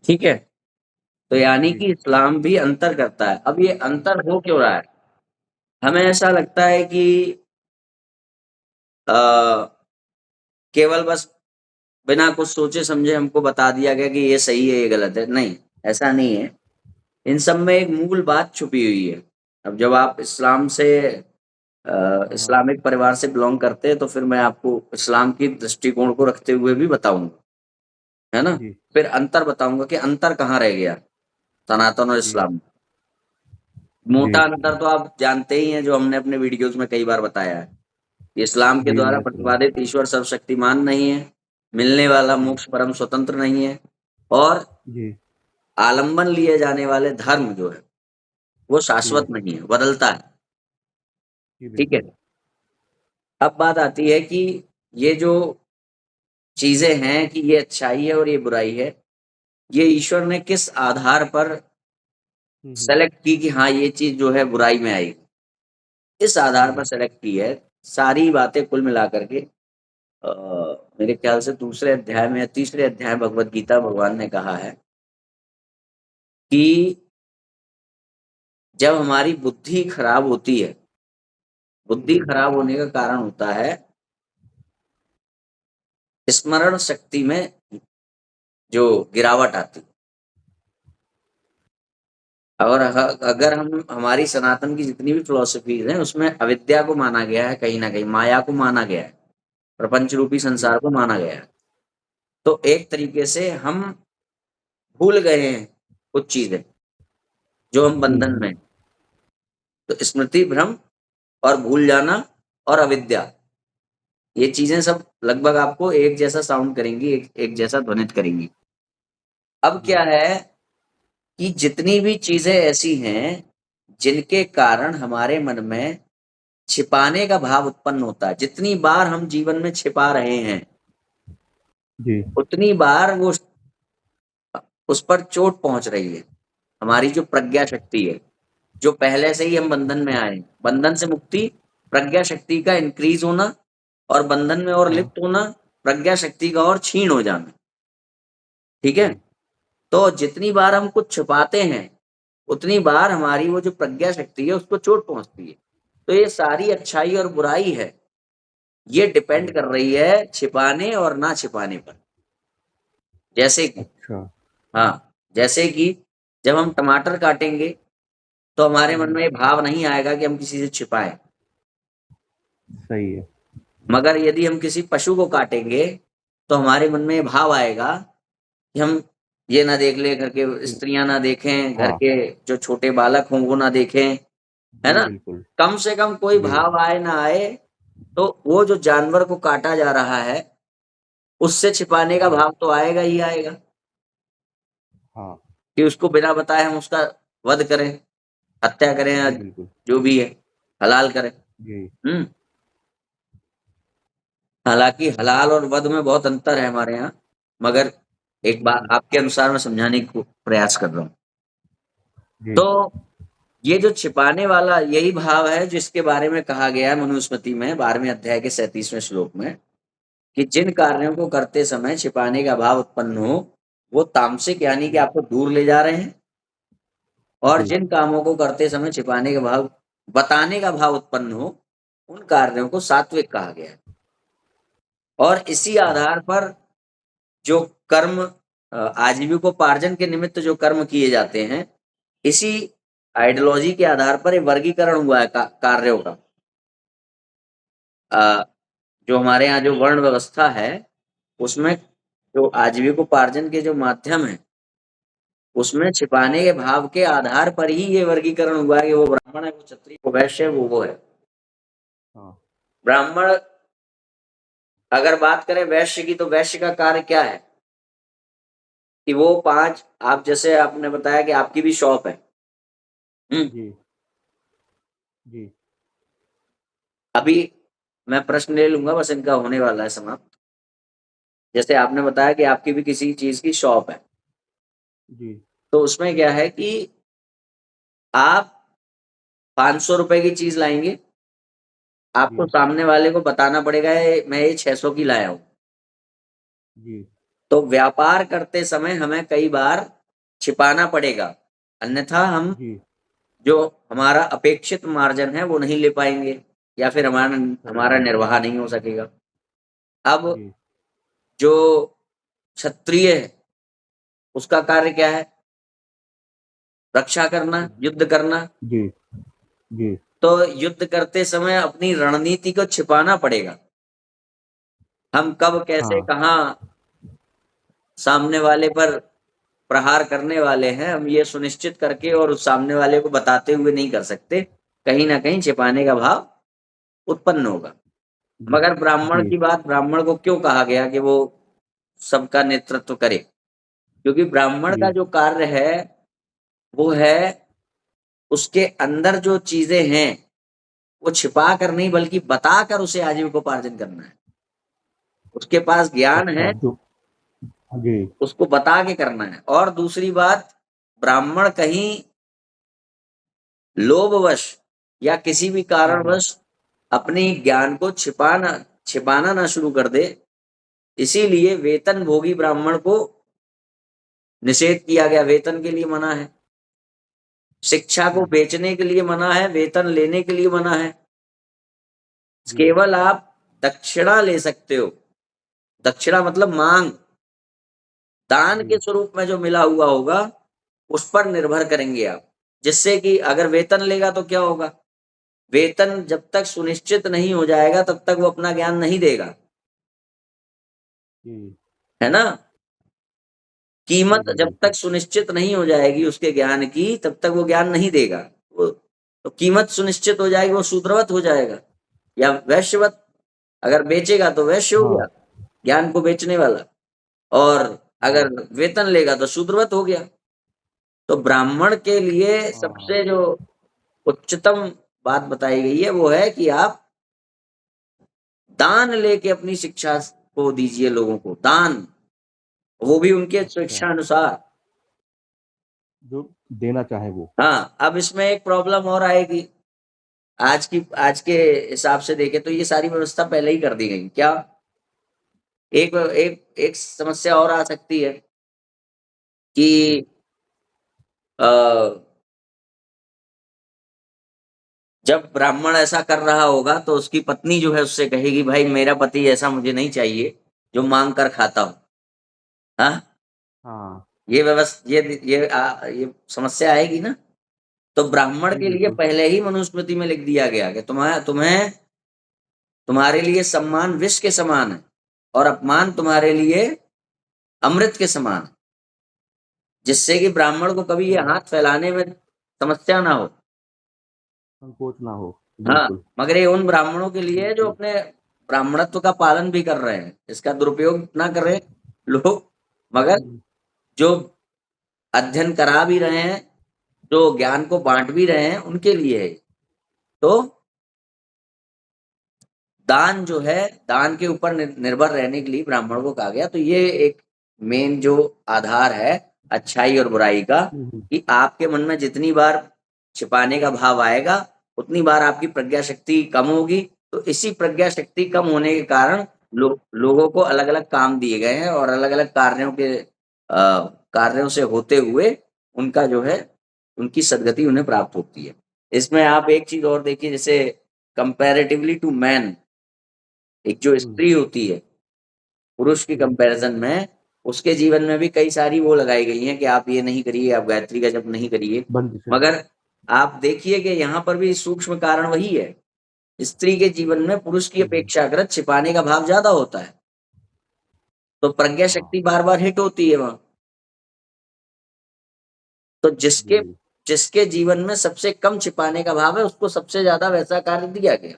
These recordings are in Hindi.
ठीक है? तो यानी जी कि इस्लाम भी अंतर करता है। अब ये अंतर हो क्यों रहा है? हमें ऐसा लगता है कि अ, केवल बस बिना कुछ सोचे समझे हमको बता दिया गया कि ये सही है, ये गलत है। नहीं, ऐसा नहीं है। इन सब में एक मूल बात छुपी हुई है। अब जब आप इस्लाम से हाँ इस्लामिक परिवार से बिलॉन्ग करते हैं, तो फिर मैं आपको इस्लाम की दृष्टिकोण को रखते हुए भी बताऊँगा, है ना? जी फिर अंतर बताऊँगा कि अंतर कहाँ रह गया, सनातन और जी इस्लाम में। जी मोटा अंतर तो आप जानते ही हैं, जो हमने अपने वीडियोज़ में कई बार बताया है। कि इस्लाम के जी द्वारा मैंने सुना है। प्रतिपादित ईश्वर सर्वशक्तिमान नहीं है, मिलने वाला जी मोक्ष परम स्वतंत्र नहीं है, और जी आलंबन लिए जाने वाले धर्म जो है, वो जी शाश्वत नहीं है, बदलता है। जी ठीक है? बिल्कुल। अब बात आती है कि ये जो चीज़ें हैं कि ये अच्छाई है और ये बुराई है, ये ईश्वर ने किस आधार पर हम्म। सेलेक्ट की कि हाँ, ये चीज़ जो है बुराई में आएगी। इस आधार पर जी सेलेक्ट की है, सारी बातें कुल मिलाकर के मेरे ख्याल से दूसरे अध्याय में या तीसरे अध्याय भगवद गीता भगवान ने कहा है कि जब हमारी बुद्धि खराब होती है, बुद्धि हम्म। खराब होने का कारण होता है स्मरण शक्ति में जो गिरावट आती है। और अगर जी हम हमारी सनातन की जितनी भी फिलॉसफीज़ हैं, उसमें अविद्या को माना गया है कहीं न कहीं, माया को माना गया है, प्रपंच रूपी जी संसार को माना गया है। तो एक तरीके से हम भूल गए हैं कुछ चीज़ें, जो हम बंधन में हम्म। हैं। तो स्मृति भ्रम और भूल जाना और अविद्या, ये चीज़ें सब लगभग आपको एक जैसा साउंड करेंगी, एक एक जैसा ध्वनित करेंगी। अब जी क्या है कि जितनी भी चीज़ें ऐसी हैं, जिनके कारण हमारे मन में छिपाने का भाव उत्पन्न होता है, जितनी बार हम जीवन में छिपा रहे हैं, जी उतनी बार वो उस पर चोट पहुँच रही है। हमारी जो प्रज्ञा शक्ति है, जो पहले से ही हम बंधन में अच्छा। आए हैं। बंधन से मुक्ति, प्रज्ञा शक्ति का इंक्रीज़ होना और बंधन में और हाँ लिप्त होना, प्रज्ञा शक्ति का और क्षीण हो जाना। ठीक है? जी तो जितनी बार हम कुछ छुपाते हैं, उतनी बार हमारी वो जो प्रज्ञा शक्ति है, उसको चोट पहुँचती है। तो ये सारी अच्छाई और बुराई है, ये डिपेंड जी कर रही है छिपाने और ना छिपाने पर। जैसे कि अच्छा। हाँ, जैसे कि जब हम टमाटर काटेंगे, तो हमारे मन में ये भाव नहीं आएगा कि हम किसी से छिपाएँ। सही है। मगर यदि हम किसी पशु को काटेंगे, तो हमारे मन में ये भाव आएगा कि हम ये ना देख लें, घर के कि- स्त्रियाँ ना देखें, घर हाँ के जो छोटे बालक हों वो ना देखें, है जी ना? बिल्कुल। कम से कम कोई जी भाव आए ना आए, तो वो जो जानवर को काटा जा रहा है, उससे छिपाने का जी भाव तो आएगा ही आएगा हाँ कि उसको बिना बताए हम उसका वध करें, हत्या करें या जी बिल्कुल। जो भी है, हलाल करें। जी हुँ? हालाँकि हलाल और वध में बहुत अंतर है हमारे यहाँ, मगर एक बात हम्म। आपके अनुसार मैं समझाने की प्रयास कर रहा हूँ। जी तो ये जो छिपाने वाला यही भाव है जिसके बारे में कहा गया है मनुस्मृति में 12वें अध्याय के 37वें श्लोक में कि जिन कार्यों को करते समय छिपाने का भाव उत्पन्न हो, वो तामसिक यानी कि जी आपको दूर ले जा रहे हैं, और जी जिन कामों को करते समय छिपाने का भाव बताने का भाव उत्पन्न हो, उन कार्यों को सात्विक कहा गया है। और इसी अच्छा। आधार पर जो कर्म आजीविकोपार्जन के निमित्त जो कर्म किए जाते हैं, इसी आइडियोलॉजी के आधार पर ये वर्गीकरण हुआ है कार्यों का। अ, जो हमारे यहाँ जो वर्ण व्यवस्था है, उसमें जो आजीविकोपार्जन के जो माध्यम हैं, उसमें छिपाने के भाव के आधार पर ही ये वर्गीकरण हुआ है कि वो ब्राह्मण है, वो क्षत्रिय, वो वैश्य है, वो है। हाँ ब्राह्मण अगर बात करें वैश्य की, तो वैश्य का कार्य क्या है? कि वो 5 आप जैसे आपने बताया कि आपकी भी शॉप है। हुँ? जी जी अभी मैं प्रश्न ले लूँगा, बस इनका होने वाला है समाप्त। जैसे आपने बताया कि आपकी भी किसी चीज़ की शॉप है, जी तो उसमें क्या है कि आप ₹500 की चीज़ लाएँगे, आपको जी सामने वाले को बताना पड़ेगा ये मैं ये 600 की लाया हूँ। जी तो व्यापार करते समय हमें कई बार छिपाना पड़ेगा, अन्यथा हम जी जो हमारा अपेक्षित मार्जिन है वो नहीं ले पाएंगे या फिर हमारा निर्वाह नहीं हो सकेगा। अब जी जो क्षत्रिय है उसका कार्य क्या है? रक्षा करना, युद्ध करना। जी जी तो युद्ध करते समय अपनी रणनीति को छिपाना पड़ेगा। हम कब, कैसे, हाँ कहाँ सामने वाले पर प्रहार करने वाले हैं, हम ये सुनिश्चित करके और उस सामने वाले को बताते हुए नहीं कर सकते। कहीं ना कहीं छिपाने का भाव उत्पन्न होगा। जी मगर ब्राह्मण जी की बात, ब्राह्मण को क्यों कहा गया कि वो सबका नेतृत्व करे? क्योंकि ब्राह्मण जी का जो कार्य है वो है उसके अंदर जो चीजें हैं वो छिपा कर नहीं बल्कि बताकर उसे आजीविकोपार्जन करना है। उसके पास ज्ञान अच्छा है, जो जी उसको बता के करना है। और दूसरी बात, ब्राह्मण कहीं लोभवश या किसी भी कारणवश अपनी ज्ञान को छिपाना ना शुरू कर दे। इसीलिए वेतन भोगी ब्राह्मण को निषेध किया गया, वेतन के लिए मना है। शिक्षा को बेचने के लिए मना है, वेतन लेने के लिए मना है। जी केवल आप दक्षिणा ले सकते हो। दक्षिणा मतलब मांग, दान जी के स्वरूप में जो मिला हुआ होगा उस पर निर्भर करेंगे आप। जिससे कि अगर वेतन लेगा तो क्या होगा? वेतन जब तक सुनिश्चित नहीं हो जाएगा तब तक वो अपना ज्ञान नहीं देगा, जी है ना? जी कीमत जी जब बिल्कुल तक सुनिश्चित नहीं हो जाएगी उसके ज्ञान की तब तक वो ज्ञान नहीं देगा। वो तो कीमत सुनिश्चित हो जाएगी, वो शूद्रवत हो जाएगा या वैश्यवत। अगर बेचेगा तो वैश्य हो गया, हाँ ज्ञान को बेचने वाला। और अगर जी वेतन लेगा तो शूद्रवत हो गया। तो ब्राह्मण के लिए हाँ सबसे जो उच्चतम बात बताई गई है वो है कि आप दान लेके अपनी शिक्षा को दीजिए लोगों को, दान, वो भी उनके अच्छा शिक्षा अनुसार। जो देना चाहे वो हाँ, अब इसमें एक प्रॉब्लम और आएगी। आज के हिसाब से देखें तो ये सारी व्यवस्था पहले ही कर दी गई क्या? एक एक एक समस्या और आ सकती है जी कि अ, जब ब्राह्मण ऐसा कर रहा होगा तो उसकी पत्नी जो है उससे कहेगी भाई मेरा पति ऐसा मुझे नहीं चाहिए जो मांग कर खाता हो। हाँ, हाँ ये व्यवस्था, ये समस्या आएगी ना। तो ब्राह्मण जी के लिए बिल्कुल पहले ही मनुस्मृति में लिख दिया गया कि तुम्हें तुम्हें तुम्हारे लिए सम्मान विष के समान है और अपमान तुम्हारे लिए अमृत के समान है। जिससे कि ब्राह्मण को कभी ये जी हाथ फैलाने में समस्या ना हो। संकोच ना हो हाँ, बिल्कुल मगर ये उन ब्राह्मणों के लिए है जो बिल्कुल अपने ब्राह्मणत्व का पालन भी कर रहे हैं, इसका दुरुपयोग ना करें लोग। मगर हम्म, जो अध्ययन करा भी रहे हैं, जो ज्ञान को बांट भी रहे हैं, उनके लिए है। तो दान जो है, दान के ऊपर निर्भर रहने के लिए ब्राह्मण को कहा गया। तो ये एक मेन जो आधार है अच्छाई और बुराई का, हम्म, कि आपके मन में जितनी बार छिपाने का भाव आएगा उतनी बार आपकी प्रज्ञा शक्ति कम होगी। तो इसी प्रज्ञा शक्ति कम होने के कारण लोगों को अलग अलग काम दिए गए हैं और अलग अलग कार्यों से होते हुए उनका जो है, उनकी सदगति उन्हें प्राप्त होती है। इसमें आप एक चीज और देखिए, जैसे कंपैरेटिवली टू मैन, एक जो हम्म, स्त्री होती है पुरुष की जी कंपैरिजन में, उसके जीवन में भी कई सारी वो लगाई गई हैं कि आप ये नहीं करिए, आप गायत्री का जप नहीं करिए। बंदिश है मगर आप देखिए कि यहाँ पर भी सूक्ष्म कारण वही है। स्त्री के जीवन में पुरुष की हम्म, अपेक्षाकृत छिपाने का भाव ज्यादा होता है। तो प्रज्ञा हाँ शक्ति बार बार हिट होती है वहां। तो जिसके जी जिसके जीवन में सबसे कम छिपाने का भाव है उसको सबसे ज्यादा वैसा कार्य दिया गया।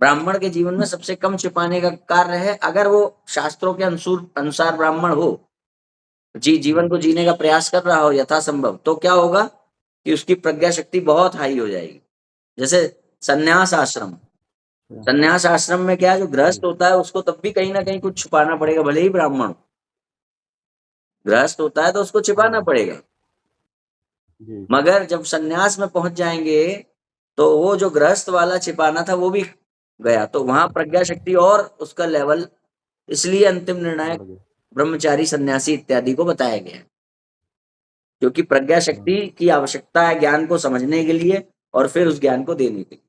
ब्राह्मण के जीवन में सबसे कम छिपाने का कार्य है। अगर वो शास्त्रों के अनुसार ब्राह्मण हो, जीवन हम्म, को जीने का प्रयास कर रहा हो यथासंभव, तो क्या होगा कि उसकी प्रज्ञा शक्ति बहुत हाई हो जाएगी। जैसे संन्यास आश्रम, अच्छा, संन्यास आश्रम में क्या है, जो जी गृहस्थ होता है उसको तब भी कहीं ना कहीं कुछ छुपाना पड़ेगा, भले ही ब्राह्मण हो। गृहस्थ होता है तो उसको छिपाना हाँ पड़ेगा। जी मगर जब संन्यास में पहुंच जाएंगे तो वो जो गृहस्थ वाला छिपाना था वो भी गया। तो वहां प्रज्ञा शक्ति और उसका लेवल इसलिए अंतिम निर्णायक बढ़ गए ब्रह्मचारी, सन्यासी इत्यादि को बताया गया है, क्योंकि प्रज्ञा शक्ति की आवश्यकता है ज्ञान को समझने के लिए और फिर उस ज्ञान को देने के लिए।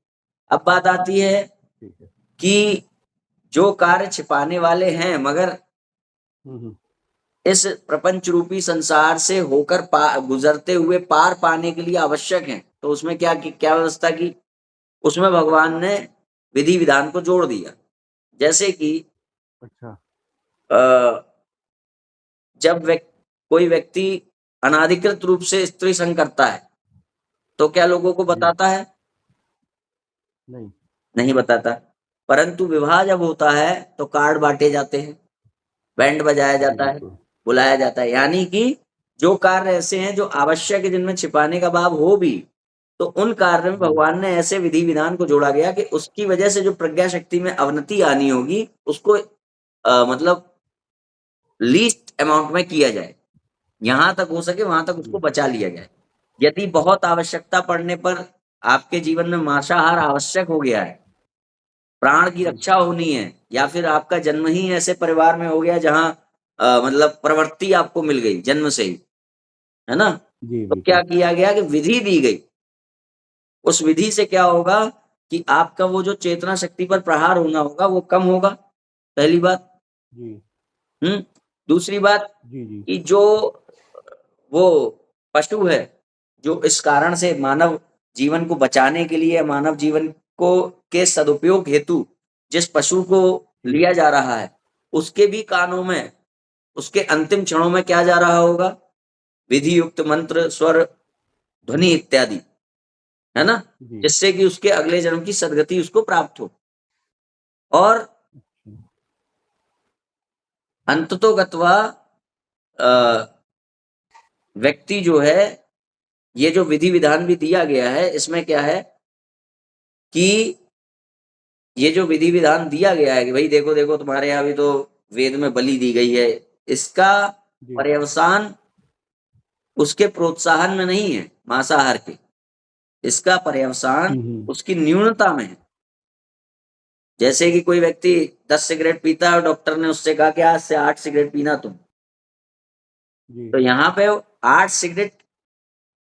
अब बात आती है ठीक है। कि जो कार्य छिपाने वाले हैं मगर इस प्रपंच रूपी संसार से होकर गुजरते हुए पार पाने के लिए आवश्यक हैं, तो उसमें क्या व्यवस्था की? उसमें भगवान ने विधि विधान को जोड़ दिया। जैसे कि अच्छा। जब कोई व्यक्ति अनाधिकृत रूप से स्त्री संग करता है तो क्या लोगों को बताता है? नहीं बताता। परंतु विवाह जब होता है तो कार्ड बांटे जाते हैं, बैंड बजाया जाता है, बुलाया जाता है। यानी कि जो कार्य ऐसे हैं जो आवश्यक है, जिनमें छिपाने का भाव हो भी, तो उन कार्य में भगवान ने ऐसे विधि विधान को जोड़ा गया कि उसकी वजह से जो प्रज्ञा शक्ति में अवनति आनी होगी उसको मतलब लीस्ट अमाउंट में किया जाए, यहां तक हो सके वहां तक उसको बचा लिया जाए। यदि बहुत आवश्यकता पड़ने पर आपके जीवन में मांसाहार आवश्यक हो गया है, प्राण की रक्षा होनी है, या फिर आपका जन्म ही ऐसे परिवार में हो गया जहां मतलब प्रवृत्ति आपको मिल गई जन्म से ही, है ना, तो क्या किया गया कि विधि दी गई। उस विधि से क्या होगा कि आपका वो जो चेतना शक्ति पर प्रहार होना होगा वो कम होगा, पहली बात। दूसरी बात कि जो वो पशु है जो इस कारण से मानव जीवन को बचाने के लिए, मानव जीवन को के सदुपयोग हेतु जिस पशु को लिया जा रहा है, उसके भी कानों में उसके अंतिम क्षणों में क्या जा रहा होगा? विधि युक्त मंत्र, स्वर, ध्वनि इत्यादि, है ना, जिससे कि उसके अगले जन्म की सदगति उसको प्राप्त हो। और अंततो गत्वा व्यक्ति जो है, ये जो विधि विधान भी दिया गया है, इसमें क्या है कि ये जो विधि विधान दिया गया है कि भाई देखो देखो तुम्हारे यहाँ भी तो वेद में बलि दी गई है, इसका पर्यवसान उसके प्रोत्साहन में नहीं है मांसाहार के, इसका पर्यवसान उसकी न्यूनता में है। जैसे कि कोई व्यक्ति 10 सिगरेट पीता है और डॉक्टर ने उससे कहा कि आज से 8 सिगरेट पीना तुम, तो यहाँ पे 8 सिगरेट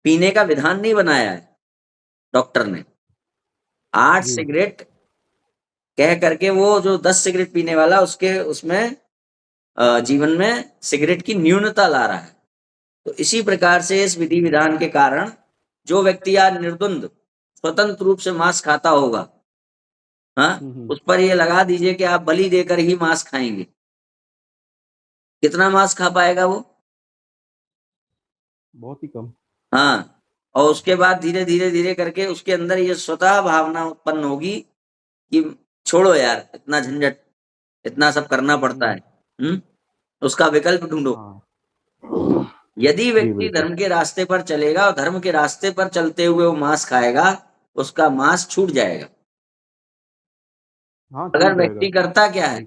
पीने का विधान नहीं बनाया है डॉक्टर ने। 8 सिगरेट कह करके वो जो 10 सिगरेट पीने वाला उसके उसमें जीवन में सिगरेट की न्यूनता ला रहा है। तो इसी प्रकार से इस विधि विधान के कारण जो व्यक्ति आज निर्द्वंद स्वतंत्र रूप से मांस खाता होगा, हाँ, उस पर ये लगा दीजिए कि आप बलि देकर ही मांस खाएंगे, कितना मांस खा पाएगा वो? बहुत ही कम। हाँ, और उसके बाद धीरे धीरे धीरे करके उसके अंदर ये स्वतः भावना उत्पन्न होगी कि छोड़ो यार, इतना झंझट, इतना सब करना पड़ता है, उसका विकल्प ढूंढो। यदि व्यक्ति धर्म के रास्ते पर चलेगा और धर्म के रास्ते पर चलते हुए वो मांस खाएगा, उसका मांस छूट जाएगा। अगर व्यक्ति करता क्या है,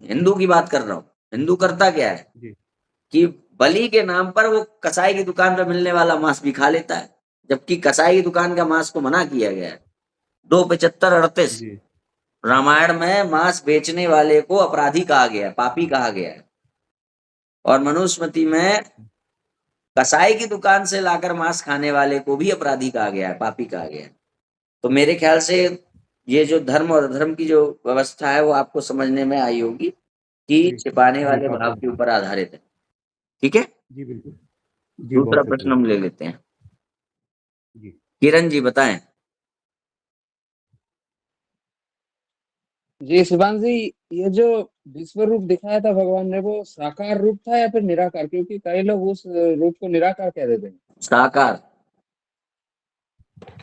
हिंदू की बात कर रहा हूं, हिंदू करता क्या है कि बलि के नाम पर वो कसाई की दुकान पर मिलने वाला मांस भी खा लेता है, जबकि कसाई की दुकान का मांस को मना किया गया है। 2:75:38 रामायण में मांस बेचने वाले को अपराधी कहा गया है, पापी कहा गया है। और मनुस्मृति में कसाई की दुकान से लाकर मांस खाने वाले को भी अपराधी कहा गया है, पापी कहा गया है। तो मेरे ख्याल से ये जो धर्म और अधर्म की जो व्यवस्था है वो आपको समझने में आई होगी कि छिपाने वाले भाव के ऊपर आधारित है। ठीक है, जी बिल्कुल। दूसरा प्रश्न हम ले लेते हैं। किरण जी बताएं। जी शिवांश जी, ये जो विश्व रूप दिखाया था भगवान ने, वो साकार रूप था या फिर निराकार? क्योंकि कई लोग उस रूप को निराकार कह देते हैं। साकार,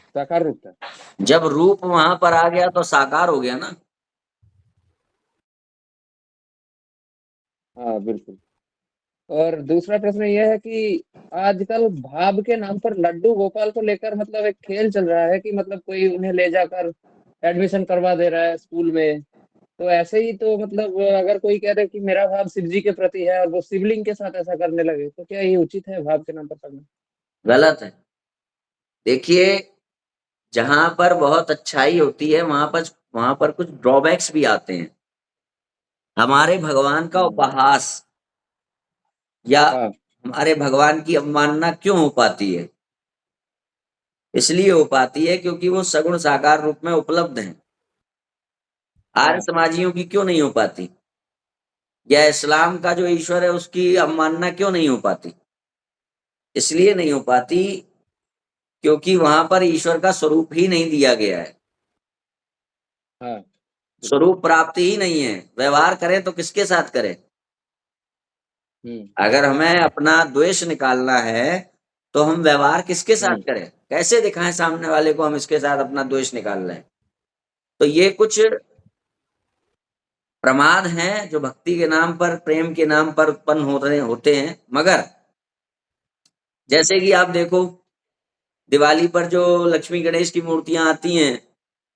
साकार रूप था। जब रूप वहां पर आ गया तो साकार हो गया ना। हाँ बिल्कुल। और दूसरा प्रश्न यह है कि आजकल भाव के नाम पर लड्डू गोपाल को लेकर मतलब एक खेल चल रहा है कि मतलब कोई उन्हें ले जाकर एडमिशन करवा दे रहा है स्कूल में। तो ऐसे ही तो मतलब अगर कोई कह दे कि मेरा भाव शिव जी के प्रति है और वो शिवलिंग के साथ ऐसा करने लगे, तो क्या ये उचित है भाव के नाम पर करना? गलत है। देखिए, जहां पर बहुत अच्छाई होती है वहां पर कुछ ड्रॉबैक्स भी आते हैं। हमारे भगवान का उपहास या हाँ हमारे भगवान की अवमानना क्यों हो पाती है? इसलिए हो पाती है क्योंकि वो सगुण साकार रूप में उपलब्ध हैं। आर्य हाँ समाजियों की क्यों नहीं हो पाती? या इस्लाम का जो ईश्वर है उसकी अवमानना क्यों नहीं हो पाती? इसलिए नहीं हो पाती क्योंकि वहां पर ईश्वर का स्वरूप ही नहीं दिया गया है। हाँ बिल्कुल। स्वरूप प्राप्ति ही नहीं है। व्यवहार करें तो किसके साथ करें? हम्म अगर हमें अपना द्वेष निकालना है तो हम व्यवहार किसके साथ हम्म करें? कैसे दिखाएं सामने वाले को हम इसके साथ अपना द्वेष निकाल रहे हैं? तो ये कुछ प्रमाद हैं जो भक्ति के नाम पर, प्रेम के नाम पर उत्पन्न होते हैं। मगर जैसे कि आप देखो, दिवाली पर जो लक्ष्मी गणेश की मूर्तियां आती हैं,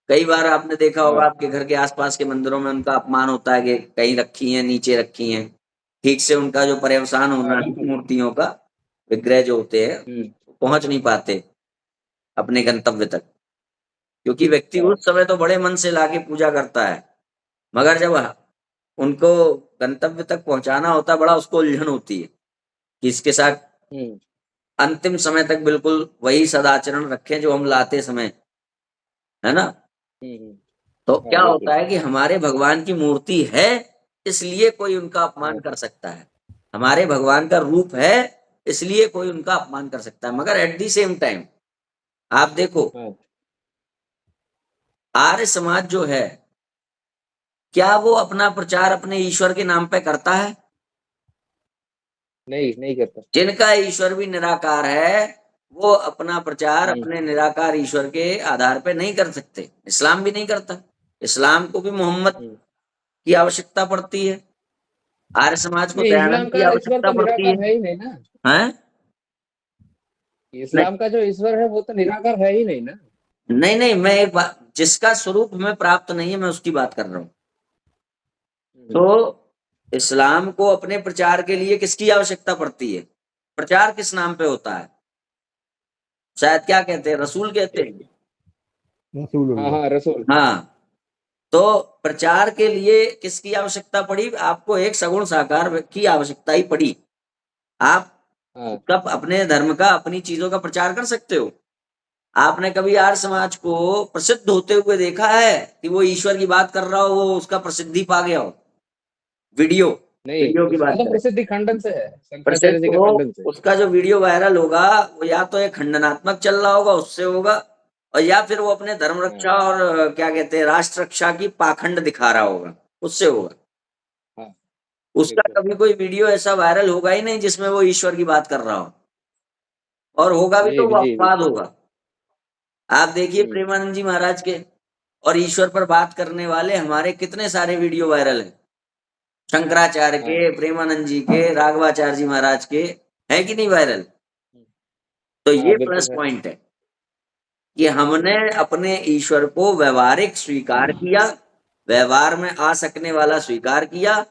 कई बार आपने देखा होगा हाँ आपके घर के आसपास के मंदिरों में उनका अपमान होता है कि कहीं रखी हैं, नीचे रखी हैं। ठीक से उनका जो पर्यवसान हाँ होना है बिल्कुल। मूर्तियों का, विग्रह जो होते हैं, पहुंच नहीं पाते अपने गंतव्य तक, क्योंकि व्यक्ति हाँ उस समय तो बड़े मन से लाके पूजा करता है, मगर जब उनको गंतव्य तक पहुंचाना होता है, बड़ा उसको उलझन होती है कि इसके साथ हम्म अंतिम समय तक बिल्कुल वही सदाचरण रखें जो हम लाते समय, है ना? हम्म तो हाँ क्या बिल्कुल। होता है कि हमारे भगवान की मूर्ति है, इसलिए कोई उनका अपमान हाँ कर सकता है। हमारे भगवान का रूप है, इसलिए कोई उनका अपमान कर सकता है। मगर एट दी सेम टाइम आप देखो, हाँ आर्य समाज जो है, क्या वो अपना प्रचार अपने ईश्वर के नाम पे करता है? नहीं नहीं करता। जिनका ईश्वर भी निराकार है, वो अपना प्रचार हम्म अपने निराकार ईश्वर के आधार पे नहीं कर सकते। इस्लाम भी नहीं करता। इस्लाम को भी मोहम्मद हम्म की आवश्यकता पड़ती है। आर्य समाज को नहीं, दयानंद इस्लाम की का ईश्वर आवश्यकता तो पड़ती निराकार है। है ही नहीं ना। हैं? नहीं, इस्लाम का जो ईश्वर है वो तो निराकार है ही नहीं ना। नहीं, नहीं, मैं एक बात, जिसका स्वरूप हमें प्राप्त नहीं है, मैं उसकी बात कर रहा हूँ। हम्म तो इस्लाम को अपने प्रचार के लिए किसकी आवश्यकता पड़ती है? प्रचार किस नाम पे होता है? शायद क्या कहते हैं, रसूल कहते हैं। हाँ रसूलुल्लाह। हाँ रसूल। हाँ। तो प्रचार के लिए किसकी आवश्यकता पड़ी? आपको एक सगुण साकार की आवश्यकता ही पड़ी। आप हाँ कब अपने धर्म का, अपनी चीजों का प्रचार कर सकते हो? आपने कभी आर्य समाज को प्रसिद्ध होते हुए देखा है कि वो ईश्वर की बात कर रहा हो, वो उसका प्रसिद्धि पा गया हो? वीडियो, नहीं, वीडियो की उसका बात तो करें, प्रसिद्धि खंडन से है, प्रसिद्ध शंकराचार्य जी के हो, खंडन से। उसका जो वीडियो वायरल होगा, वो या तो एक खंडनात्मक चल रहा होगा, उससे होगा, और या फिर वो अपने धर्म हाँ रक्षा और क्या कहते हैं, राष्ट्र रक्षा की पाखंड दिखा रहा होगा, उससे होगा। हाँ उसका बिल्कुल। कभी कोई वीडियो ऐसा वायरल होगा ही नहीं जिसमें वो ईश्वर की बात कर रहा हो, और होगा भी जी तो वो जी अपवाद बिल्कुल। होगा। आप देखिए हम्म प्रेमानंद जी महाराज के और ईश्वर पर बात करने वाले हमारे कितने सारे वीडियो वायरल हैं। शंकराचार्य हाँ के, प्रेमानंद जी के, राघवाचार्य जी महाराज के, है कि नहीं वायरल? तो हाँ ये प्लस बिल्कुल है। पॉइंट है कि हमने अपने ईश्वर को व्यवहारिक स्वीकार किया, व्यवहार में आ सकने वाला स्वीकार किया,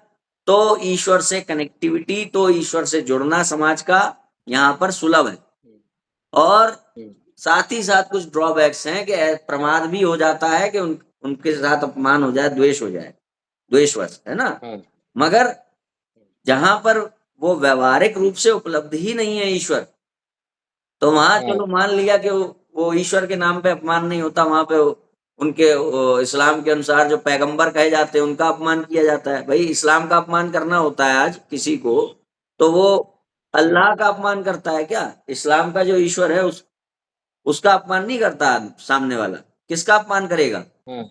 तो ईश्वर से कनेक्टिविटी, तो ईश्वर से जुड़ना समाज का यहाँ पर सुलभ है। हम्म और हम्म साथ ही साथ कुछ ड्रॉबैक्स हैं कि प्रमाद भी हो जाता है कि उनके साथ अपमान हो जाए, द्वेष हो जाए, द्वेषवश, है ना? हाँ मगर जहां पर वो व्यवहारिक रूप से उपलब्ध ही नहीं है ईश्वर, तो वहां हाँ चलो मान लिया कि वो ईश्वर के नाम पे अपमान नहीं होता, वहां पे उनके इस्लाम के अनुसार जो पैगंबर कहे जाते हैं उनका अपमान किया जाता है। भाई इस्लाम का अपमान करना होता है आज किसी को, तो वो हम्म अल्लाह का अपमान करता है क्या? इस्लाम का जो ईश्वर है उसका अपमान नहीं करता सामने वाला। किसका अपमान करेगा? हाँ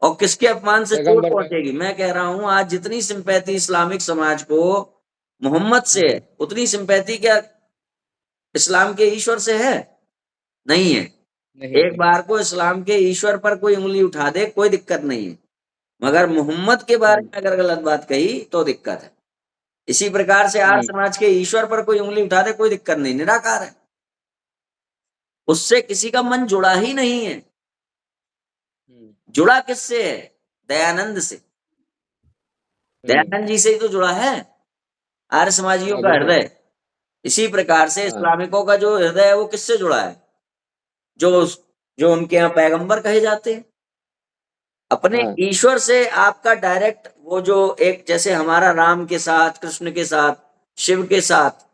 और किसके अपमान से चोट पैगंबर का। पहुंचेगी? मैं कह रहा हूं आज जितनी सिंपैथी इस्लामिक समाज को मोहम्मद से है, उतनी सिंपैथी क्या इस्लाम के ईश्वर से है? नहीं है। नहीं एक नहीं। बार को इस्लाम के ईश्वर पर कोई उंगली उठा दे, कोई दिक्कत नहीं है, मगर मोहम्मद के बारे हम्म में अगर गलत बात कही तो दिक्कत है। इसी प्रकार से आर्य हम्म समाज के ईश्वर पर कोई उंगली उठा दे, कोई दिक्कत नहीं, निराकार है, उससे किसी का मन जुड़ा ही नहीं है। हम्म जुड़ा किससे है? दयानंद से। हम्म दयानंद जी से ही तो जुड़ा है आर्य समाजियों हाँ का बिल्कुल। हृदय। इसी प्रकार से हाँ इस्लामिकों का जो हृदय है वो किससे जुड़ा है? जो जो उनके यहाँ पैगंबर कहे जाते हैं, अपने हाँ ईश्वर से आपका डायरेक्ट, वो जो एक जैसे हमारा राम के साथ, कृष्ण के साथ शिव के साथ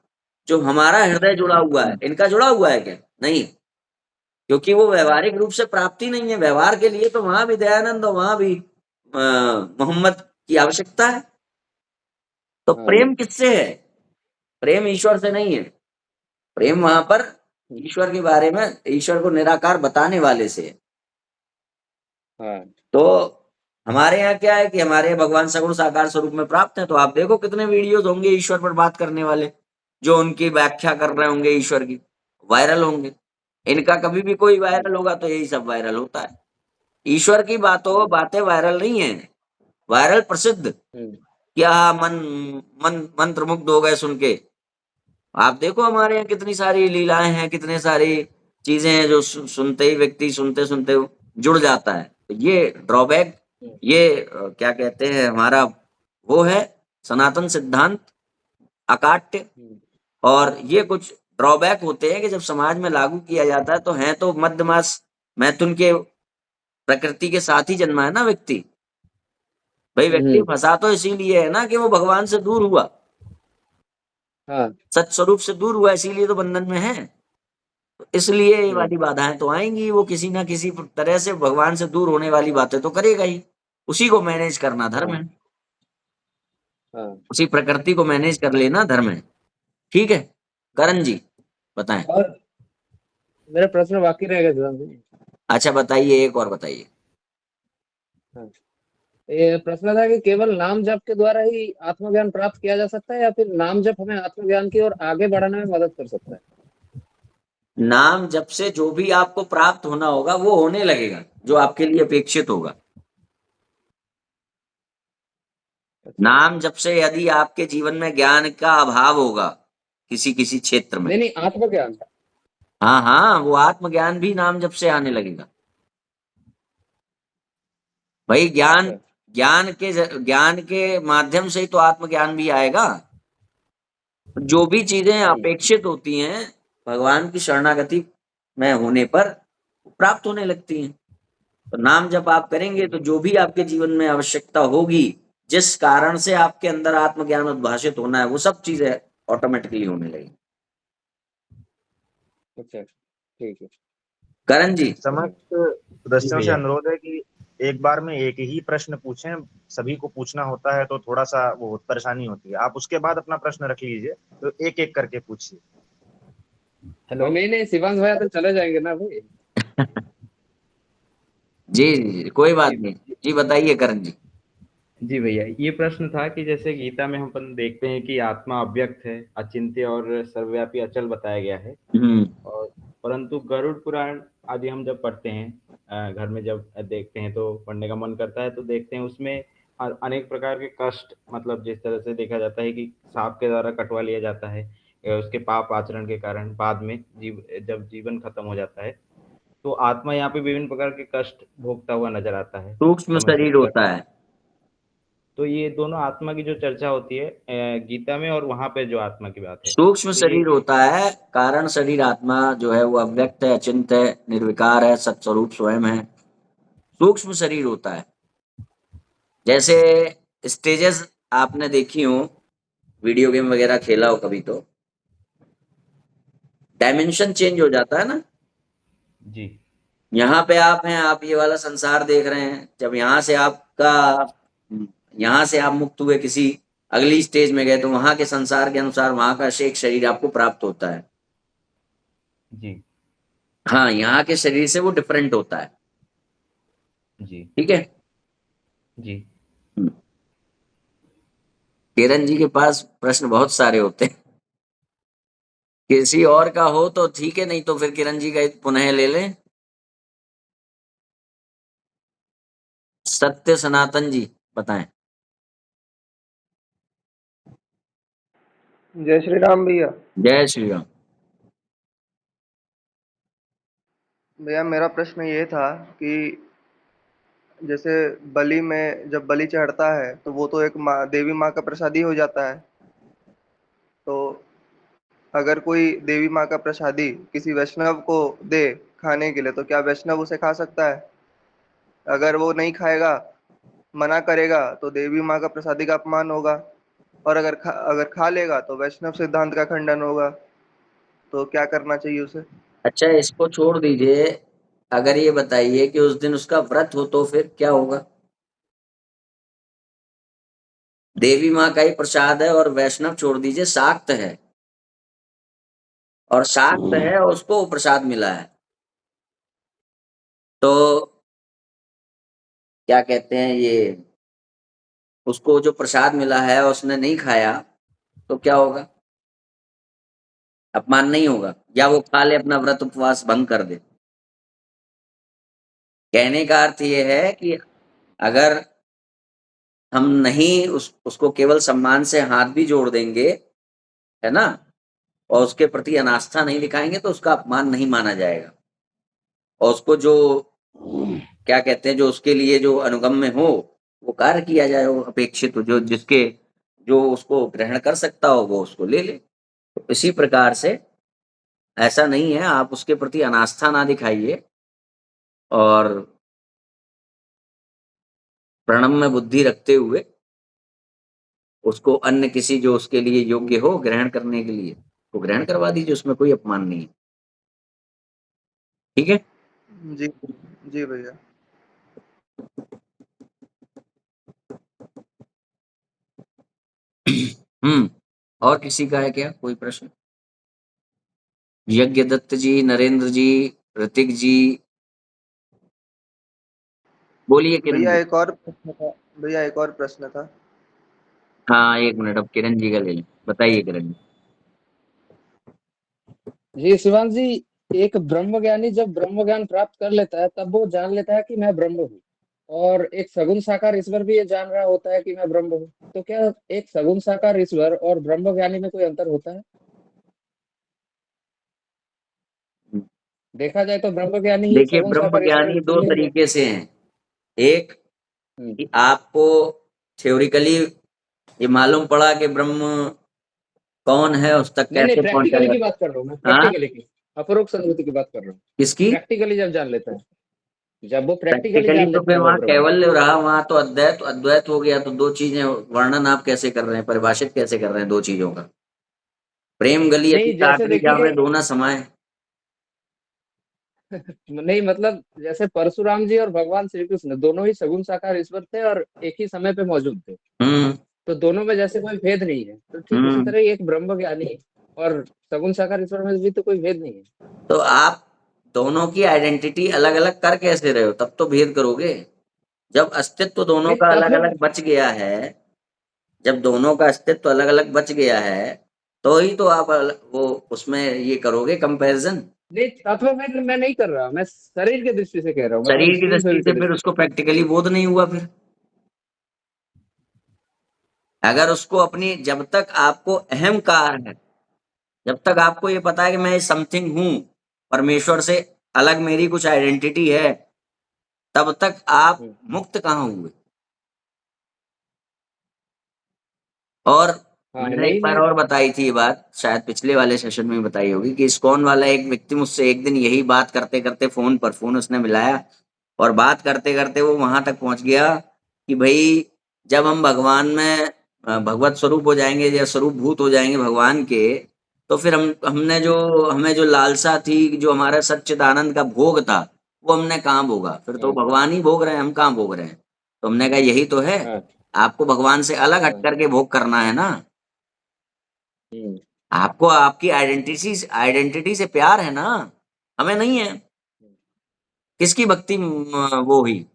जो हमारा हृदय जुड़ा हुआ है, इनका जुड़ा हुआ है क्या? नहीं, क्योंकि वो व्यवहारिक रूप से प्राप्ति नहीं है। व्यवहार के लिए तो वहां भी दयानंद और वहां भी मोहम्मद की आवश्यकता है। तो हाँ प्रेम किससे है? प्रेम ईश्वर से नहीं है। प्रेम वहां पर ईश्वर के बारे में, ईश्वर को निराकार बताने वाले से है। हाँ तो हमारे यहाँ क्या है कि हमारे यहाँ भगवान सगुण साकार स्वरूप में प्राप्त है। तो आप देखो कितने वीडियोस होंगे ईश्वर पर बात करने वाले, जो उनकी व्याख्या कर रहे होंगे ईश्वर की, वायरल होंगे। इनका कभी भी कोई वायरल होगा तो यही सब वायरल होता है। ईश्वर की बातें वायरल नहीं है, वायरल प्रसिद्ध। क्या मन मन मंत्र मुग्ध हो गए सुन के। आप देखो हमारे यहाँ कितनी सारी लीलाएं हैं, कितने सारी चीजें हैं जो सुनते ही व्यक्ति सुनते सुनते जुड़ जाता है। तो ये ड्रॉबैक, ये क्या कहते हैं, हमारा वो है सनातन सिद्धांत अकाट्य। और ये कुछ ड्रॉबैक होते हैं कि जब समाज में लागू किया जाता है तो है तो मध्यमास मैथुन के प्रकृति के साथ ही जन्मा है ना व्यक्ति। भाई व्यक्ति फंसा तो इसीलिए है ना कि वो भगवान से दूर हुआ, हाँ सच स्वरूप से दूर हुआ, इसीलिए तो बंधन में है। तो इसलिए ये वाली बाधाएं तो आएंगी। वो किसी ना किसी तरह से भगवान से दूर होने वाली बातें तो करेगा ही। उसी को मैनेज करना धर्म है। हाँ उसी प्रकृति को मैनेज कर लेना धर्म है। ठीक है करण जी, बताएं। और मेरा प्रश्न बाकी रह गया सुधांशु जी। अच्छा बताइए, एक और बताइए। हाँ ये प्रश्न था कि केवल नाम जप के द्वारा ही आत्मज्ञान प्राप्त किया जा सकता है या फिर नाम जप हमें आत्मज्ञान की ओर आगे बढ़ाने में मदद कर सकता है? नाम जप से जो भी आपको प्राप्त होना होगा वो होने लगेगा, जो आपके लिए अपेक्षित होगा। अच्छा। नाम जप से यदि आपके जीवन में ज्ञान का अभाव होगा किसी किसी क्षेत्र में, नहीं नहीं, आत्मज्ञान। हाँ हाँ, वो आत्मज्ञान भी नाम जप से आने लगेगा। भाई ज्ञान, अच्छा। ज्ञान के माध्यम से ही तो आत्मज्ञान भी आएगा। जो भी चीजें अपेक्षित होती हैं भगवान की शरणागति में होने पर प्राप्त होने लगती हैं। तो नाम जब आप करेंगे तो जो भी आपके जीवन में आवश्यकता होगी, जिस कारण से आपके अंदर आत्मज्ञान उद्भाषित होना है, वो सब चीजें ऑटोमेटिकली होने लगेंगी। अच्छा ठीक है। करण जी, समस्त जी सदस्यों से भैया। अनुरोध है कि एक बार में एक ही प्रश्न पूछें। सभी को पूछना होता है तो थोड़ा सा वो परेशानी होती है। आप उसके बाद अपना प्रश्न रख लीजिए, तो एक एक करके पूछिए। हेलो। नहीं नहीं, शिवांश भैया तो चले जाएंगे ना भाई। जी जी कोई बात नहीं। जी बताइए करण जी। जी भैया, ये प्रश्न था कि जैसे गीता में हम अपन देखते हैं कि आत्मा अव्यक्त है, अचिंत्य और सर्वव्यापी अचल बताया गया है। और परंतु गरुड़ पुराण आदि हम जब पढ़ते हैं, घर में जब देखते हैं तो पढ़ने का मन करता है, तो देखते हैं उसमें अनेक प्रकार के कष्ट, मतलब जिस तरह से देखा जाता है कि सांप के द्वारा कटवा लिया जाता है उसके पाप आचरण के कारण, बाद में जब जीवन खत्म हो जाता है तो आत्मा यहाँ पे विभिन्न प्रकार के कष्ट भोगता हुआ नजर आता है सूक्ष्म समझने शरीर की होता कठिनाई। है। तो ये दोनों आत्मा की जो चर्चा होती है गीता में, और वहां पे जो आत्मा की बात है, सूक्ष्म तो ये शरीर होता है, कारण शरीर आत्मा जो है वो अव्यक्त है, अचिंत है, निर्विकार है, सत्स्वरूप स्वयं है। सूक्ष्म शरीर होता है। जैसे स्टेजेस आपने देखी हो, वीडियो गेम वगैरह खेला हो कभी, तो डायमेंशन चेंज हो जाता है ना। जी यहाँ पे आप हैं, आप ये वाला संसार देख रहे हैं। जब यहाँ से आप मुक्त हुए, किसी अगली स्टेज में गए, तो वहां के संसार के अनुसार वहां का शेख शरीर आपको प्राप्त होता है। जी हाँ, यहाँ के शरीर से वो डिफरेंट होता है। जी ठीक है। जी हम्म। किरण जी के पास प्रश्न बहुत सारे होते हैं। किसी और का हो तो ठीक है, नहीं तो फिर किरण जी का पुनः ले लें। सत्य सनातन जी बताएं। जय श्री राम भैया। जय श्री राम। भैया मेरा प्रश्न ये था कि जैसे बलि में जब बलि चढ़ता है तो वो तो एक माँ, देवी माँ का प्रसादी हो जाता है। तो अगर कोई देवी माँ का प्रसादी किसी वैष्णव को दे खाने के लिए, तो क्या वैष्णव उसे खा सकता है? अगर वो नहीं खाएगा, मना करेगा, तो देवी माँ का प्रसादी का अपमान होगा। और अगर खा लेगा तो वैष्णव सिद्धांत का खंडन होगा। तो क्या करना चाहिए उसे? अच्छा, इसको छोड़ दीजिए। अगर ये बताइए कि उस दिन उसका व्रत हो तो फिर क्या होगा? देवी माँ का ही प्रसाद है और वैष्णव छोड़ दीजिए, शाक्त है, और शाक्त है और उसको प्रसाद मिला है, तो क्या कहते हैं ये, उसको जो प्रसाद मिला है उसने नहीं खाया तो क्या होगा? अपमान नहीं होगा? या वो खा ले, अपना व्रत उपवास भंग कर दे? कहने का अर्थ ये है कि अगर हम नहीं उसको केवल सम्मान से हाथ भी जोड़ देंगे, है ना, और उसके प्रति अनास्था नहीं दिखाएंगे तो उसका अपमान नहीं माना जाएगा, और उसको जो क्या कहते हैं, जो उसके लिए जो अनुगम्य हो वो कार्य किया जाए, वो अपेक्षित हो, जो जिसके जो उसको ग्रहण कर सकता हो वो उसको ले ले। तो इसी प्रकार से ऐसा नहीं है, आप उसके प्रति अनास्था ना दिखाइए और प्रणम्य बुद्धि रखते हुए उसको अन्य किसी जो उसके लिए योग्य हो ग्रहण करने के लिए वो ग्रहण करवा दीजिए, उसमें कोई अपमान नहीं है। ठीक है। जी जी भैया। और किसी का है क्या कोई प्रश्न? यज्ञ दत्त जी, नरेंद्र जी, ऋतिक जी, बोलिए किरण भैया जी। एक और प्रश्न था। भैया एक और प्रश्न था। हाँ, एक मिनट, अब किरण जी का ले लें। बताइए किरण जी। जी शिवांश जी, एक ब्रह्मज्ञानी जब ब्रह्म ज्ञान प्राप्त कर लेता है तब वो जान लेता है कि मैं ब्रह्म हूँ, और एक सगुण साकार ईश्वर भी ये जान रहा होता है कि मैं ब्रह्म हूँ। तो क्या एक सगुण साकार ईश्वर और ब्रह्म ज्ञानी में कोई अंतर होता है? देखा जाए तो ब्रह्म ज्ञानी ही देखिए, सगुण ब्रह्म साकार ईश्वर ज्ञानी दो तुल्य है। तरीके से हैं। एक, हम्म। कि आपको थ्योरिकली ये मालूम पड़ा कि ब्रह्म कौन है, उस तक नहीं नहीं, कैसे प्रैक्टिकली पहुंचेगा। की बात कर रहा हूँ मैं, हाँ, प्रैक्टिकली की अपरोक्ष अनुभूति की बात कर रहा हूँ। किसकी? प्रैक्टिकली जब जान लेता है, जब वो प्रैक्टिकली प्रैक्टिकली जान तो लेता फिर है वो वहां ब्रह्म। कैवल्य रहा, वहां तो अद्वैत अद्वैत हो गया। तो दो चीजें वर्णन आप कैसे कर रहे हैं, परिभाषित कैसे कर रहे हैं दो चीजों का? प्रेम गली अति नहीं जैसे साकरी जामे देखिए, दो ना समाये। नहीं मतलब जैसे परशुराम जी और भगवान श्री कृष्ण दोनों ही सगुण साकार ईश्वर थे और एक ही समय पे मौजूद थे, हम्म तो दोनों में जैसे कोई भेद नहीं है, तो ठीक उसी हम्म तरह ही एक ब्रह्म ज्ञानी और सगुण साकार ईश्वर में भी तो कोई भेद नहीं है। तो आप दोनों की आइडेंटिटी अलग अलग कर कैसे रहे हो? तब तो भेद करोगे। जब अस्तित्व दोनों नहीं का अलग तत्व, अलग बच गया है, जब दोनों का अस्तित्व अलग अलग बच गया है, तो ही तो आप वो उसमें ये करोगे कंपैरिजन। नहीं तत्व में मैं नहीं कर रहा, मैं शरीर की दृष्टि से कह रहा हूँ, मतलब शरीर की स्थूल दृष्टि शरीर की से फिर दृष्टि उसको प्रैक्टिकली बोध नहीं हुआ। फिर अगर उसको अपनी, जब तक आपको अहंकार है, जब तक आपको ये पता है कि मैं समथिंग हूं, परमेश्वर से अलग मेरी कुछ आइडेंटिटी है, तब तक आप से। मुक्त कहाँ हुए? और हाँ मैंने एक नहीं बार मैं, और बताई थी ये बात, शायद पिछले वाले सेशन में बताई होगी, कि इस्कॉन वाला एक व्यक्ति मुझसे एक दिन यही बात करते करते फोन उसने मिलाया, और बात करते करते वो वहां तक पहुंच गया कि भाई, जब हम भगवान में भगवत स्वरूप हो जाएंगे या स्वरूप भूत हो जाएंगे भगवान के, तो फिर हमने जो हमें जो लालसा थी, जो हमारा सच्चिदानंद का भोग था, वो हमने कहाँ भोगा? फिर तो हाँ भगवान ही भोग रहे हैं, हम कहाँ भोग रहे हैं? तो हमने कहा यही तो है, हाँ आपको भगवान से अलग हट हाँ। करके भोग करना है ना। हम्म। आपको आपकी आइडेंटिटी से प्यार है ना, हमें नहीं है। किसकी भक्ति वो हुई?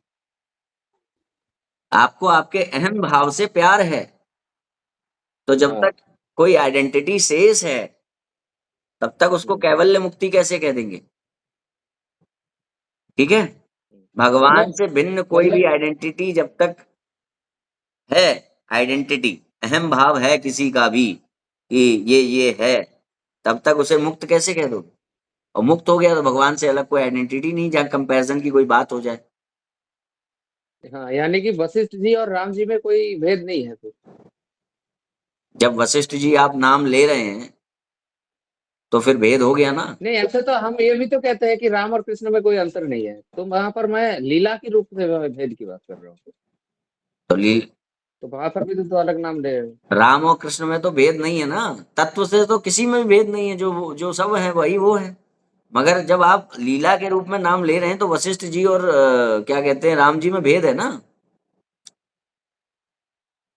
आपको आपके अहम भाव से प्यार है। तो जब हाँ। तक कोई आइडेंटिटी शेष है, तब तक उसको हम्म। कैवल्य मुक्ति कैसे कह देंगे? ठीक है। भगवान मतलब से भिन्न कोई भी मतलब आइडेंटिटी जब तक है, आइडेंटिटी अहम भाव है किसी का भी कि ये है, तब तक उसे मुक्त कैसे कह दो? और मुक्त हो गया तो भगवान से अलग कोई आइडेंटिटी नहीं जहाँ कंपैरिजन की कोई बात हो जाए। हाँ, यानी कि वशिष्ठ जी और राम जी में कोई भेद नहीं है फिर। जब वशिष्ठ जी आप नाम ले रहे हैं तो फिर भेद हो गया ना। नहीं ऐसे तो हम ये भी तो कहते हैं कि राम और कृष्ण में कोई अंतर नहीं है, तो वहां पर मैं लीला के रूप में मैं भेद की बात कर रहा हूँ। तो लील तो भाषा भी तो अलग नाम ले रहे हो। राम और कृष्ण में तो भेद नहीं है ना, तत्व से तो किसी में भी भेद नहीं है, जो सब है वही वो है। मगर जब आप लीला के रूप में नाम ले रहे हैं तो वशिष्ठ जी और क्या कहते हैं राम जी में भेद है ना।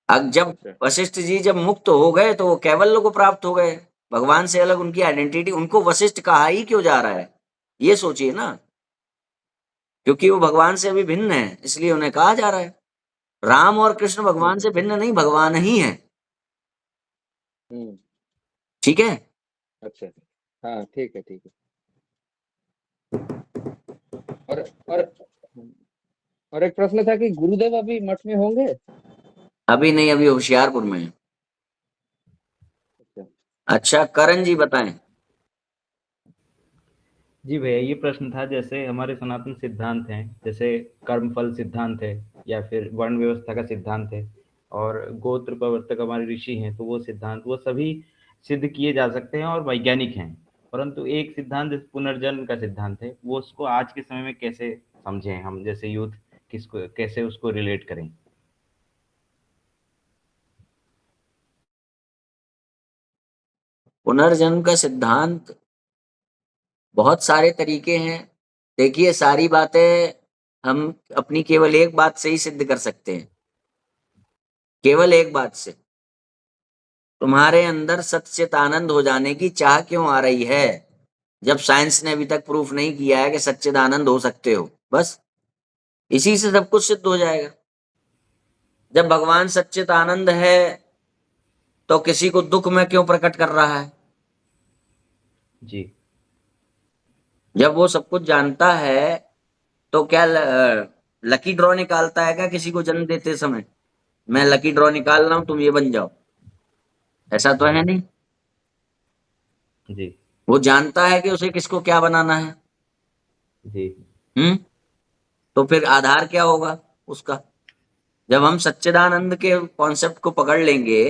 अब जब अच्छा। वशिष्ठ जी जब मुक्त हो गए तो वो कैवल्य को प्राप्त हो गए, भगवान से अलग उनकी आइडेंटिटी, उनको वशिष्ठ कहा ही क्यों जा रहा है, ये सोचिए ना। क्योंकि वो भगवान से अभी भिन्न है, इसलिए उन्हें कहा जा रहा है। राम और कृष्ण भगवान से भिन्न नहीं, भगवान ही है। हम्म। ठीक है। अच्छा। हाँ ठीक है ठीक है। और और एक प्रश्न था कि गुरुदेव अभी मठ में होंगे? अभी नहीं, अभी होशियारपुर में है। अच्छा। अच्छा, करण जी बताएं। जी भैया, ये प्रश्न था जैसे हमारे सनातन सिद्धांत हैं, जैसे कर्मफल सिद्धांत है या फिर वर्ण व्यवस्था का सिद्धांत है, और गोत्र प्रवर्तक हमारे ऋषि हैं, तो वो सिद्धांत वो सभी सिद्ध किए जा सकते हैं और वैज्ञानिक हैं। परंतु एक सिद्धांत जैसे पुनर्जन्म का सिद्धांत है, वो उसको आज के समय में कैसे समझें हम जैसे यूथ, किसको कैसे उसको रिलेट करें? पुनर्जन्म का सिद्धांत बहुत सारे तरीके हैं। देखिए, सारी बातें हम अपनी केवल एक बात से ही सिद्ध कर सकते हैं, केवल एक बात से। तुम्हारे अंदर सच्चित आनंद हो जाने की चाह क्यों आ रही है, जब साइंस ने अभी तक प्रूफ नहीं किया है कि सच्चिद आनंद हो सकते हो, बस इसी से सब कुछ सिद्ध हो जाएगा। जब भगवान सच्चित आनंद है तो किसी को दुख में क्यों प्रकट कर रहा है? जी। जब वो सब कुछ जानता है तो क्या लकी ड्रॉ निकालता है क्या किसी को जन्म देते समय? मैं लकी ड्रॉ निकाल रहा हूं, तुम ये बन जाओ, ऐसा तो है नहीं। जी। वो जानता है कि उसे किसको क्या बनाना है। जी। हम्म। तो फिर आधार क्या होगा उसका? जब हम सच्चिदानंद के कॉन्सेप्ट को पकड़ लेंगे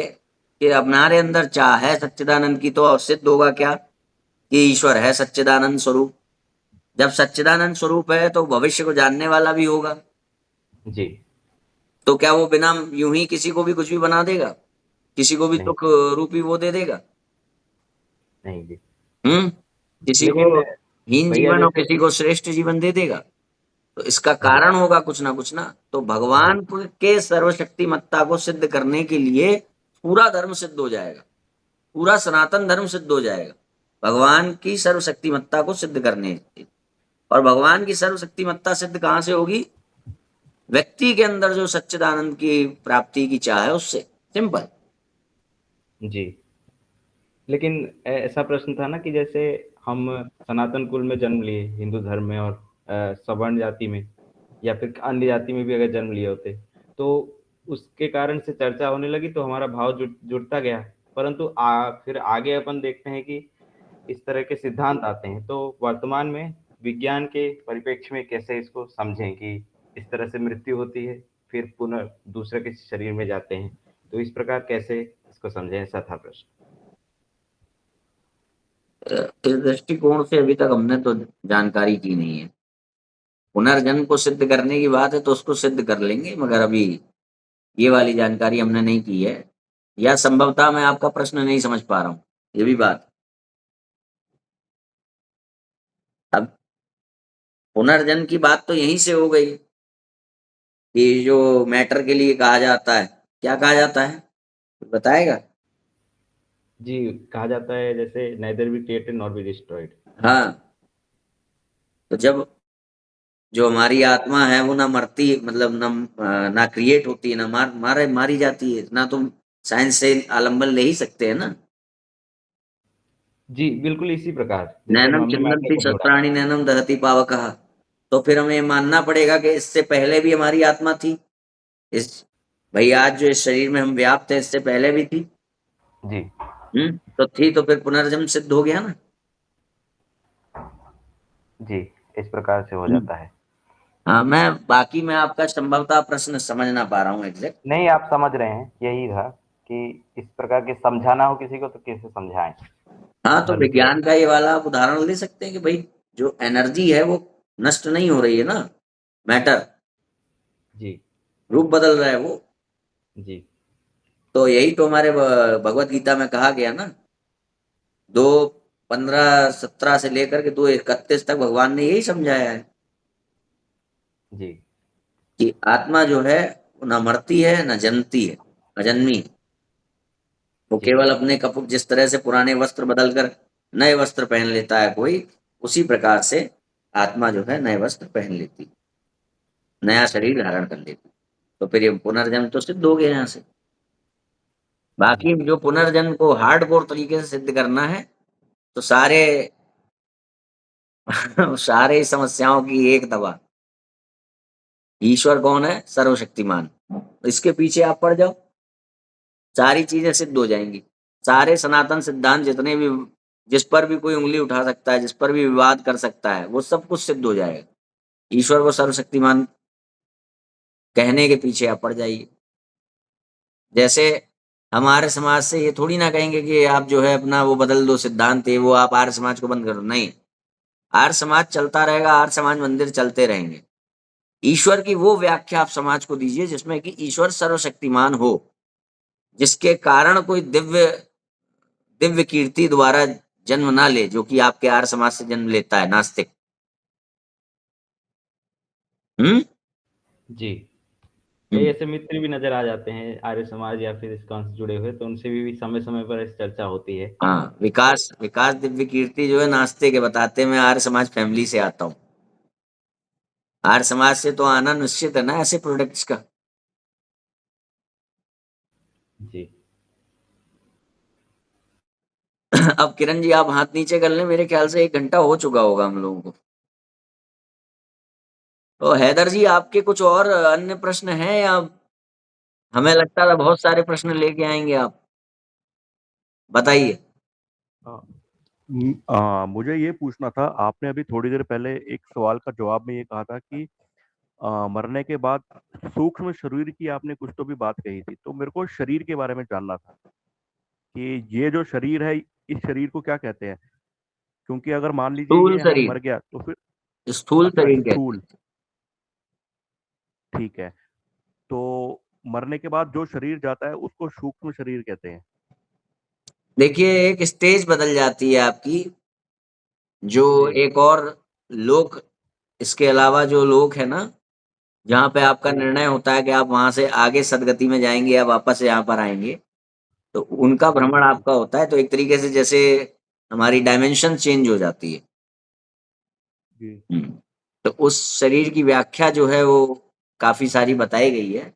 कि हमारे अंदर चाह है सच्चिदानंद की, तो सिद्ध होगा क्या कि ईश्वर है सच्चिदानंद स्वरूप। जब सच्चिदानंद स्वरूप है तो भविष्य को जानने वाला भी होगा। जी। तो क्या वो बिना यूं ही किसी को भी कुछ भी बना देगा, किसी को भी नहीं। दुख रूपी वो दे देगा? नहीं जी। हम्म। किसी को लेकिन हीन भैया जीवन और जैसे किसी को श्रेष्ठ जीवन दे देगा, तो इसका जी। कारण होगा कुछ ना कुछ ना। तो जी। भगवान के सर्वशक्तिमत्ता को सिद्ध करने के लिए पूरा धर्म सिद्ध हो जाएगा, पूरा सनातन धर्म सिद्ध हो जाएगा भगवान की सर्वशक्तिमत्ता को सिद्ध करने के। और भगवान की सर्वशक्तिमत्ता सिद्ध कहां से होगी? व्यक्ति के अंदर जो सच्चिदानंद की प्राप्ति की चाह है उससे, सिंपल। जी। लेकिन ऐसा प्रश्न था ना कि जैसे हम सनातन कुल में जन्म लिए हिंदू धर्म में, और सवर्ण जाति में या फिर अन्य जाति में भी अगर जन्म लिए होते, तो उसके कारण से चर्चा होने लगी तो हमारा भाव जुड़ता गया। परंतु फिर आगे अपन देखते हैं कि इस तरह के सिद्धांत आते हैं, तो वर्तमान में विज्ञान के परिप्रेक्ष्य में कैसे इसको समझें कि इस तरह से मृत्यु होती है, फिर पुनः दूसरे के शरीर में जाते हैं, तो इस प्रकार कैसे इसको समझें, ऐसा था प्रश्न। इस दृष्टिकोण से अभी तक हमने तो जानकारी की नहीं है। पुनर्जन्म को सिद्ध करने की बात है तो उसको सिद्ध कर लेंगे, मगर अभी ये वाली जानकारी हमने नहीं की है, या संभवतः मैं आपका प्रश्न नहीं समझ पा रहा हूँ, ये भी बात। अब पुनर्जन्म की बात तो यहीं से हो गई कि जो मैटर के लिए कहा जाता है, क्या कहा जाता है बताएगा? जी, कहा जाता है जैसे neither be created nor be destroyed। हाँ, तो जब जो हमारी आत्मा है वो ना मरती, मतलब ना क्रिएट होती है, ना मारी जाती है, ना तुम साइंस से आलम्बन ले ही सकते हैं ना। जी, बिल्कुल इसी प्रकार जैसे नैनम मम्मी माता चिंदन्ति को जोड़ा। शस्त्राणि नैनम दहति पावकः। तो फिर हमें मानना पड़ेगा कि इससे पहले भी हमारी आत्मा थी। इस भाई आज जो इस शरीर में हम व्याप्त है इससे पहले भी थी। जी। तो थी, तो फिर पुनर्जन्म सिद्ध हो गया ना। जी, इस प्रकार से हो हम्म। जाता है। हाँ, मैं आपका संभवतः प्रश्न समझ ना पा रहा हूँ एग्जैक्ट। नहीं, आप समझ रहे हैं, यही था कि इस प्रकार के समझाना हो किसी को तो कैसे समझाएं हाँ, तो धर्म के बारे विज्ञान का ये वाला आप उदाहरण ले सकते हैं कि भाई जो एनर्जी है वो नष्ट नहीं हो रही है ना, मैटर में। जी। रूप बदल रहा है वो। जी। तो यही तो हमारे भगवत गीता में कहा गया ना, 2:15-17 से लेकर के 2:31 तक भगवान ने यही समझाया है जी, कि आत्मा जो है वो न मरती है न जन्मती है, अजन्मी है। वो जी, केवल अपने कपड़े, जिस तरह से पुराने वस्त्र बदलकर नए वस्त्र पहन लेता है कोई, उसी प्रकार से आत्मा जो है नए वस्त्र पहन लेती, नया शरीर धारण कर लेती। तो फिर ये पुनर्जन्म तो सिद्ध हो गया यहाँ से। बाकी जो पुनर्जन्म को हार्डकोर तरीके से सिद्ध करना है, तो सारे सारे समस्याओं की एक दवा, ईश्वर कौन है? सर्वशक्तिमान। इसके पीछे आप पड़ जाओ, सारी चीजें सिद्ध हो जाएंगी। सारे सनातन सिद्धांत जितने भी, जिस पर भी कोई उंगली उठा सकता है, जिस पर भी विवाद कर सकता है, वो सब कुछ सिद्ध हो जाएगा। ईश्वर को सर्वशक्तिमान कहने के पीछे आप पड़ जाइए। जैसे हमारे समाज से ये थोड़ी ना कहेंगे कि आप जो है अपना वो बदल दो सिद्धांत है, वो आप आर्य समाज को बंद करो, नहीं। आर्य समाज चलता रहेगा, आर्य समाज मंदिर चलते रहेंगे। ईश्वर की वो व्याख्या आप समाज को दीजिए जिसमें कि ईश्वर सर्वशक्तिमान हो, जिसके कारण कोई दिव्य दिव्य कीर्ति द्वारा जन्म ना ले, जो कि आपके आर्य समाज से जन्म लेता है नास्तिक। जी। कई ऐसे मित्र भी नज़र आ जाते हैं आर्य समाज या फिर इस्कॉन से जुड़े हुए, तो उनसे भी समय-समय पर इस चर्चा होती है। हाँ, विकास विकास दिव्य कीर्ति जो है नास्तिक है, बताते मैं आर्य समाज फैमिली से आता हूँ। आर्य समाज से तो आना निश्चित है ना ऐसे प्रोडक्ट्स का। जी। अब किरण जी आप हाथ नीचे कर लें, मेरे ख्याल से 1 घंटा हो चुका होगा हम लोगों को। तो हैदर जी आपके कुछ और अन्य प्रश्न हैं, या हमें लगता था बहुत सारे प्रश्न लेके आएंगे आप? बताइए। मुझे ये पूछना था, आपने अभी थोड़ी देर पहले एक सवाल का जवाब में ये कहा था कि मरने के बाद सूक्ष्म शरीर की आपने कुछ तो भी बात कही थी, तो मेरे को शरीर के बारे में जानना था कि ये जो शरीर है, इस शरीर को क्या कहते हैं? क्योंकि अगर मान लीजिए स्थूल ये हम शरीर, मर गया तो फिर स्थूल अच्छा, शरीर कहते स्थूल, ठीक है। तो मरने के बाद जो शरीर जाता है उसको सूक्ष्म शरीर कहते हैं। हैं। देखिए एक स्टेज बदल जाती है आपकी, जो जी, एक और लोक, इसके अलावा जो लोक है ना, जहाँ पे आपका जी, निर्णय होता है कि आप वहां से आगे सदगति में जाएंगे या वापस यहाँ पर आएंगे, तो उनका जी, भ्रमण जी, जी, आपका होता है। तो एक तरीके से जैसे हमारी डायमेंशन चेंज हो जाती है। जी, हम्म। तो उस शरीर की व्याख्या जो है वो काफी सारी बताई गई है,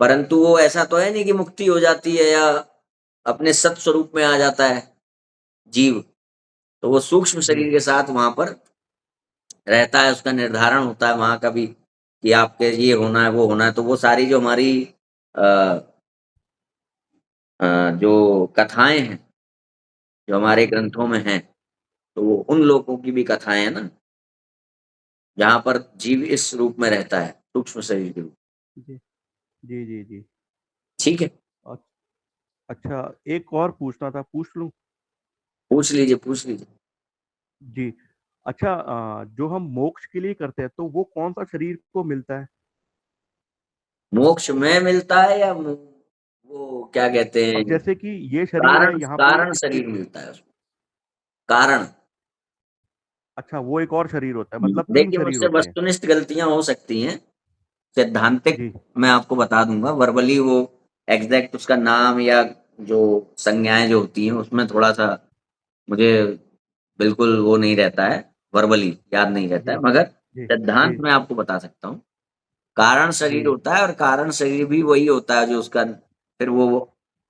परंतु वो ऐसा तो है नहीं कि मुक्ति हो जाती है या अपने सत स्वरूप में आ जाता है जीव। तो वो सूक्ष्म जी, शरीर के साथ वहां पर रहता है, उसका निर्धारण होता है वहां का भी कि आपके ये होना है वो होना है। तो वो सारी जो हमारी अ, जो कथाएं हैं, जो हमारे जी, ग्रंथों में हैं, तो वो उन लोगों की भी कथाएं हैं ना, जहाँ पर जीव इस रूप में रहता है, सूक्ष्म शरीर के रूप। जी, जी, जी, जी। ठीक है, अ- अच्छा, एक और पूछना था, पूछ लूं? पूछ लीजिए पूछ लीजिए। जी। अच्छा, जो हम मोक्ष के लिए करते हैं तो वो कौन सा शरीर को मिलता है? मोक्ष में मिलता है या वो क्या कहते हैं, अब जैसे कि ये शरीर है कारण यहाँ पे कारण शरीर मिलता है उसको, कारण। अच्छा, वो एक और शरीर होता है, मतलब तीन देखिए शरीर मुझसे होते हैं। वस्तुनिष्ठ गलतियां हो सकती हैं, सैद्धांतिक जी, मैं आपको बता दूंगा। वर्बली वो एग्जैक्ट उसका नाम या जो संज्ञाएं जो होती हैं उसमें थोड़ा सा मुझे बिल्कुल वो नहीं रहता है, वर्बली याद नहीं रहता जी, है, मगर जी, जी, सिद्धांत में आपको बता सकता हूँ। कारण शरीर जी, होता है, और कारण शरीर भी वही होता है जो उसका फिर वो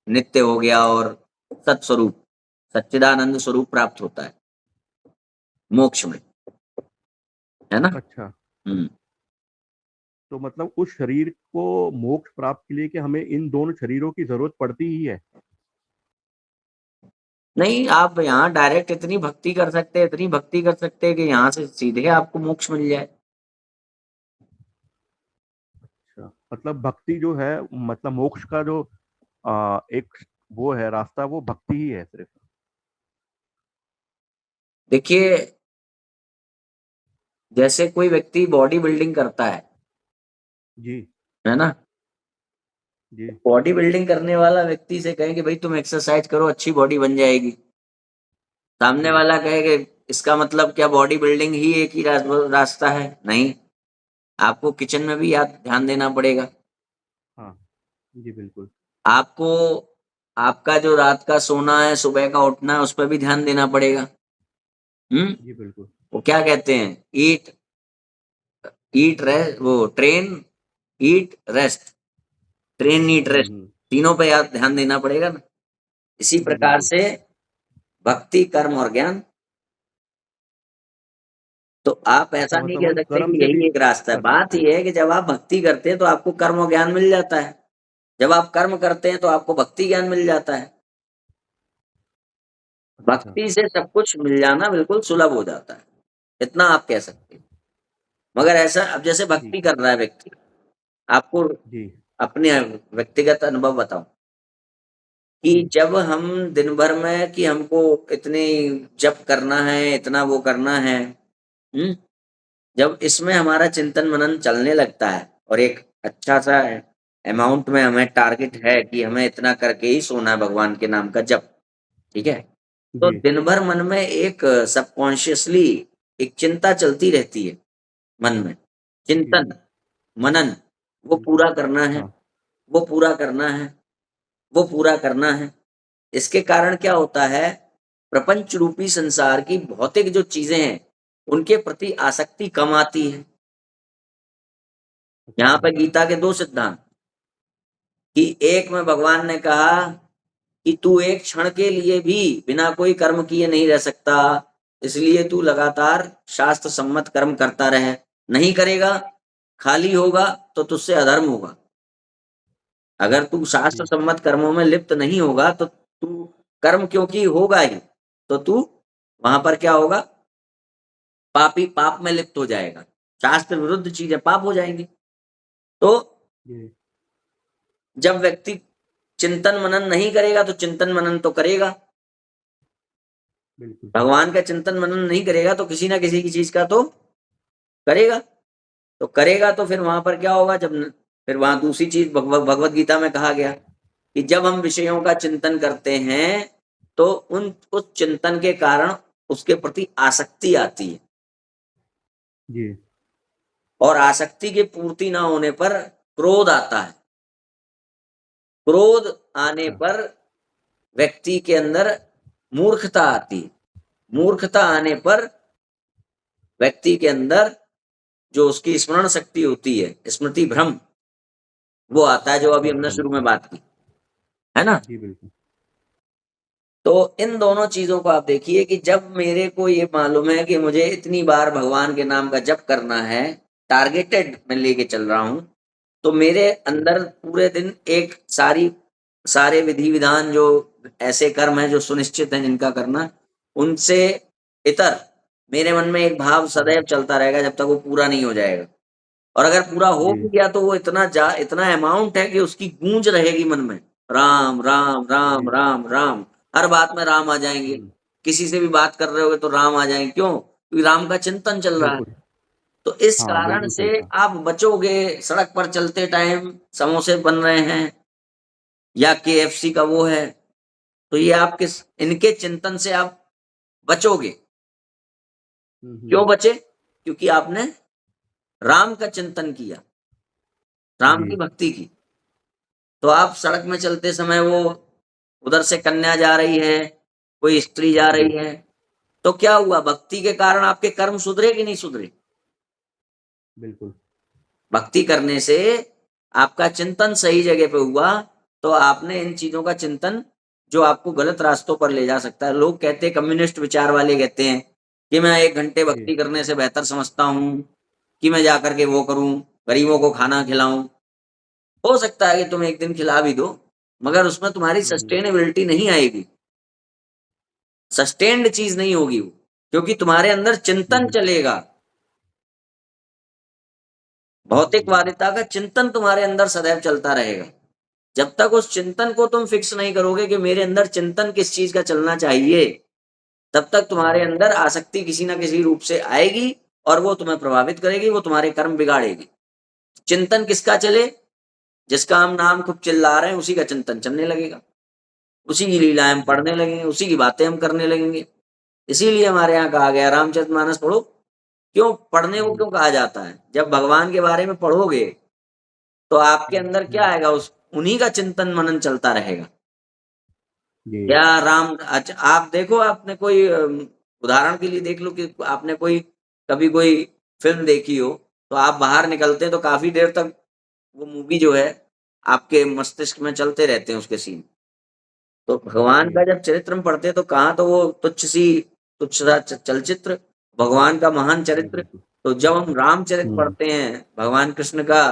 नित्य हो गया और सत्स्वरूप, सच्चिदानंद स्वरूप प्राप्त होता है मोक्ष में, है ना। अच्छा। हम्म। तो मतलब उस शरीर को मोक्ष प्राप्त के लिए कि हमें इन दोनों शरीरों की जरूरत पड़ती ही है? नहीं, आप यहाँ डायरेक्ट इतनी भक्ति कर सकते हैं, इतनी भक्ति कर सकते हैं कि यहाँ से सीधे आपको मोक्ष मिल जाए। अच्छा, मतलब भक्ति जो है, मतलब मोक्ष का जो एक वो है रास्ता, वो भक्ति ही है सिर्फ? देखिए जैसे कोई व्यक्ति बॉडी बिल्डिंग करता है जी, ना, जी बॉडी बिल्डिंग करने वाला व्यक्ति से कहे कि भाई तुम एक्सरसाइज करो, अच्छी बॉडी बन जाएगी, सामने जी वाला कहे कि इसका मतलब क्या बॉडी बिल्डिंग ही एक ही रास्ता है? नहीं, आपको किचन में भी याद ध्यान देना पड़ेगा। हाँ जी बिल्कुल आपको आपका जो रात का सोना है, सुबह का उठना है, उस पर भी ध्यान देना पड़ेगा। जी बिल्कुल वो क्या कहते हैं, ईट ईट रेस्ट, वो ट्रेन, ईट, रेस्ट, ट्रेन, ईट, रेस्ट, तीनों पे याद ध्यान देना पड़ेगा ना। इसी जी प्रकार बिल्कुल से भक्ति, कर्म और ज्ञान। तो आप ऐसा अच्छा नहीं मतलब कह हम सकते कर्म कि से भी यही एक रास्ता है। कर बात सकते हैं। यह है कि जब आप भक्ति करते हैं तो आपको कर्म और ज्ञान मिल जाता है, जब आप कर्म करते हैं तो आपको भक्ति ज्ञान मिल जाता है। अच्छा भक्ति से सब कुछ मिल जाना बिल्कुल सुलभ हो जाता है, इतना आप कह सकते हैं। मगर ऐसा, अब जैसे भक्ति ठीक है कर रहा है व्यक्ति, आपको जी अपने व्यक्तिगत अनुभव बताऊं कि जी जब हम दिन भर में कि हमको इतनी जप करना है, इतना वो करना है, जब इसमें हमारा चिंतन मनन चलने लगता है और एक अच्छा सा अमाउंट में हमें टारगेट है कि हमें इतना करके ही सोना है भगवान के नाम का जप, ठीक है, तो जी दिन भर मन में एक सबकॉन्शियसली एक चिंता चलती रहती है, मन में जी चिंतन मनन, वो बिल्कुल पूरा करना है, हाँ वो पूरा करना है, वो पूरा करना है। इसके कारण क्या होता है, प्रपंच रूपी संसार की भौतिक जो चीजें हैं उनके प्रति आसक्ति कम आती है। यहाँ अच्छा पे गीता के दो सिद्धांत, कि एक में भगवान ने कहा कि तू एक क्षण के लिए भी बिना कोई कर्म किए नहीं रह सकता, इसलिए तू लगातार शास्त्र सम्मत कर्म करता रहे, नहीं करेगा खाली होगा तो तुझसे अधर्म होगा। अगर तू शास्त्र जी सम्मत कर्मों में लिप्त नहीं होगा तो तू कर्म क्योंकि होगा ही, तो तू वहां पर क्या होगा, पापी, पाप में लिप्त हो जाएगा, शास्त्र विरुद्ध चीजें पाप हो जाएंगी। तो जी जब व्यक्ति चिंतन मनन नहीं करेगा तो चिंतन मनन तो करेगा, बिल्कुल भगवान का चिंतन मनन नहीं करेगा तो किसी ना किसी की चीज का तो करेगा, तो करेगा तो फिर वहां पर क्या होगा, फिर वहां दूसरी चीज भगवत गीता में कहा गया कि जब हम विषयों का चिंतन करते हैं तो उस चिंतन के कारण उसके प्रति आसक्ति आती है, जी और आसक्ति की पूर्ति ना होने पर क्रोध आता है, क्रोध आने अच्छा पर व्यक्ति के अंदर मूर्खता आती है, मूर्खता आने पर व्यक्ति के अंदर जो उसकी स्मरण शक्ति होती है, स्मृति भ्रम, वो आता है, जो अभी अच्छा हमने समझ शुरू में गया बात की है ना। जी बिल्कुल तो इन दोनों चीजों को आप देखिए कि जब मेरे को ये मालूम है कि मुझे इतनी बार भगवान के नाम का जप करना है, टारगेटेड मैं लेके चल रहा हूं, तो मेरे जी अंदर पूरे दिन एक सारे विधि विधान जो ऐसे कर्म हैं जो सुनिश्चित हैं जिनका करना, उनसे इतर मेरे मन में एक भाव सदैव चलता रहेगा जब तक वो पूरा नहीं हो जाएगा। और अगर पूरा हो जी भी गया तो वो इतना अमाउंट है कि उसकी गूंज रहेगी मन में, राम राम राम जी राम राम, हर बात में राम आ जाएंगे, किसी से भी बात कर रहे होगे तो राम आ जाएंगे, क्यों? क्योंकि राम का चिंतन चल रहा है। बिल्कुल तो इस हाँ कारण बिल्कुल से सही कहा आप बचोगे। सड़क पर चलते टाइम समोसे बन रहे हैं या केएफसी का वो है, तो ये आप इनके चिंतन से आप बचोगे। क्यों बचे? क्योंकि आपने राम का चिंतन किया, राम जी की भक्ति की। तो आप सड़क में चलते समय वो उधर से कन्या जा रही है, कोई स्त्री जा जी रही है, तो क्या हुआ, भक्ति के कारण आपके कर्म सुधरे कि नहीं सुधरे? बिल्कुल भक्ति करने से आपका चिंतन सही जगह पे हुआ, तो आपने इन चीजों का चिंतन जो आपको गलत रास्तों पर ले जा सकता है। लोग कहते हैं, कम्युनिस्ट विचार वाले कहते हैं कि मैं 1 घंटे जी भक्ति करने से बेहतर समझता हूँ कि मैं जाकर के वो करूं, गरीबों को खाना खिलाऊं। हो सकता है कि तुम एक दिन खिला भी दो, मगर उसमें तुम्हारी सस्टेनेबिलिटी नहीं आएगी, सस्टेन्ड चीज नहीं होगी वो, क्योंकि तुम्हारे अंदर चिंतन चलेगा, भौतिकवादिता का चिंतन तुम्हारे अंदर सदैव चलता रहेगा। जब तक उस चिंतन को तुम फिक्स नहीं करोगे कि मेरे अंदर चिंतन किस चीज का चलना चाहिए, तब तक तुम्हारे अंदर आसक्ति किसी ना किसी रूप से आएगी और वो तुम्हें प्रभावित करेगी, वो तुम्हारे कर्म बिगाड़ेगी। चिंतन किसका चले? जिसका हम नाम खूब चिल्ला रहे हैं उसी का चिंतन चलने लगेगा, उसी की लीलाएं हम पढ़ने लगेंगे, उसी की बातें हम करने लगेंगे। इसीलिए हमारे यहाँ कहा गया रामचरितमानस पढ़ो। क्यों पढ़ने को क्यों कहा जाता है? जब भगवान के बारे में पढ़ोगे तो आपके अंदर क्या आएगा, उस उन्हीं का चिंतन मनन चलता रहेगा। जी क्या राम, अच्छा आप देखो, आपने कोई उदाहरण के लिए देख लो कि आपने कोई कभी कोई फिल्म देखी हो, तो आप बाहर निकलते हैं तो काफी देर तक वो मूवी जो है आपके मस्तिष्क में चलते रहते हैं उसके सीन। तो भगवान का जब चरित्र में पढ़ते हैं तो कहाँ तो वो तुच्छ सा चलचित्र, भगवान का महान चरित्र। तो जब हम रामचरित पढ़ते हैं, भगवान कृष्ण का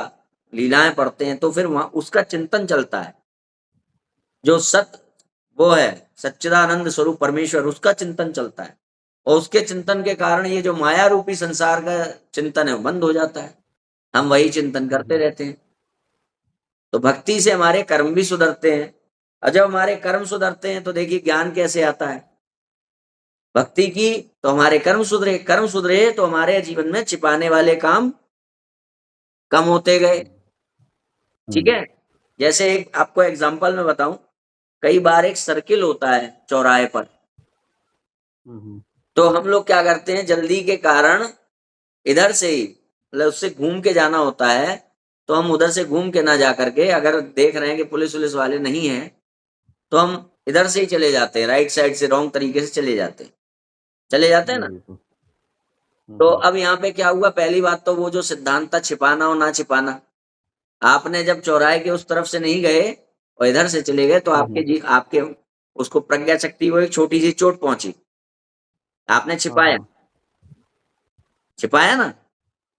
लीलाएं पढ़ते हैं, तो फिर वहां उसका चिंतन चलता है। जो सत वो है सच्चिदानंद स्वरूप परमेश्वर, उसका चिंतन चलता है, और उसके चिंतन के कारण ये जो माया रूपी संसार का चिंतन है वो बंद हो जाता है, हम वही चिंतन करते रहते हैं। तो भक्ति से हमारे कर्म भी सुधरते हैं, और जब हमारे कर्म सुधरते हैं तो देखिए ज्ञान कैसे आता है। भक्ति की तो हमारे कर्म सुधरे तो हमारे जीवन में छिपाने वाले काम कम होते गए। ठीक है, जैसे एक आपको एग्जांपल में बताऊं, कई बार एक सर्किल होता है चौराहे पर, तो हम लोग क्या करते हैं, जल्दी के कारण इधर से ही मतलब उससे घूम के जाना होता है, तो हम उधर से घूम के ना जा करके, अगर देख रहे हैं कि पुलिस वुलिस वाले नहीं है, तो हम इधर से ही चले जाते हैं, राइट साइड से रॉन्ग तरीके से चले जाते हैं ना। तो अब यहाँ पे क्या हुआ, पहली बात तो वो जो सिद्धांत था छिपाना और ना छिपाना, आपने जब चौराहे के उस तरफ से नहीं गए और इधर से चले गए तो आपके उसको प्रज्ञा शक्ति को एक छोटी सी चोट पहुंची, आपने छिपाया ना।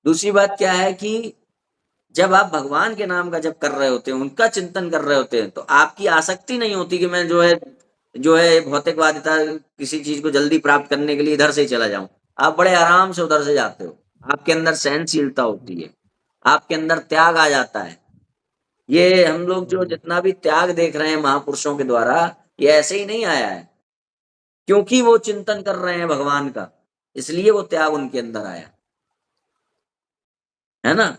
दूसरी बात क्या है कि जब आप भगवान के नाम का जप कर रहे होते हैं, उनका चिंतन कर रहे होते हैं, तो आपकी आसक्ति नहीं होती कि मैं जो है भौतिकवादिता किसी चीज को जल्दी प्राप्त करने के लिए इधर से ही चला जाऊं। आप बड़े आराम से उधर से जाते हो, आपके अंदर सहनशीलता होती है, आपके अंदर त्याग आ जाता है। ये हम लोग जो जितना भी त्याग देख रहे हैं महापुरुषों के द्वारा, ये ऐसे ही नहीं आया है, क्योंकि वो चिंतन कर रहे हैं भगवान का, इसलिए वो त्याग उनके अंदर आया है ना।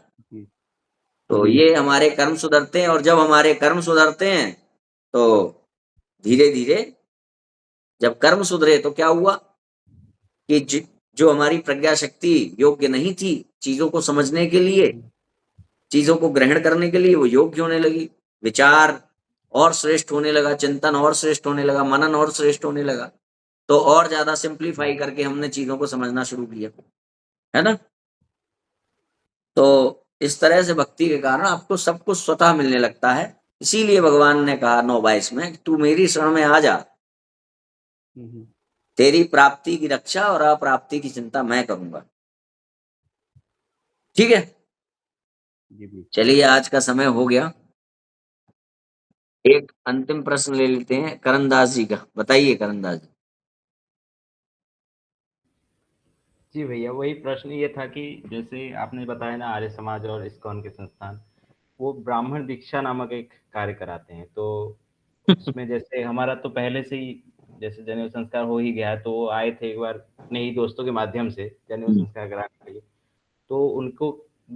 तो ये हमारे कर्म सुधरते हैं, और जब हमारे कर्म सुधरते हैं तो धीरे धीरे जब कर्म सुधरे तो क्या हुआ कि जो हमारी प्रज्ञा शक्ति योग्य नहीं थी चीजों को समझने के लिए, चीजों को ग्रहण करने के लिए, वो योग्य होने लगी, विचार और श्रेष्ठ होने लगा, चिंतन और श्रेष्ठ होने लगा, मनन और श्रेष्ठ होने लगा, तो और ज्यादा सिंप्लीफाई करके हमने चीजों को समझना शुरू किया, है ना। तो इस तरह से भक्ति के कारण आपको सब कुछ स्वतः मिलने लगता है। इसीलिए भगवान ने कहा 9:22 में, तू मेरी शरण में आ जा, तेरी प्राप्ति की रक्षा और अप्राप्ति की चिंता मैं करूंगा। ठीक है, चलिए आज का समय हो गया, एक अंतिम प्रश्न ले लेते हैं करणदास जी का। बताइए करणदास जी। जी भैया, वही प्रश्न ये था कि जैसे आपने बताया ना, आर्य समाज और इस्कॉन के संस्थान वो ब्राह्मण दीक्षा नामक एक कार्य कराते हैं। तो उसमें जैसे हमारा तो पहले से ही जैसे जनेऊ संस्कार हो ही गया है, तो वो आए थे एक बार अपने ही दोस्तों के माध्यम से जनेऊ संस्कार कराने के लिए। तो उनको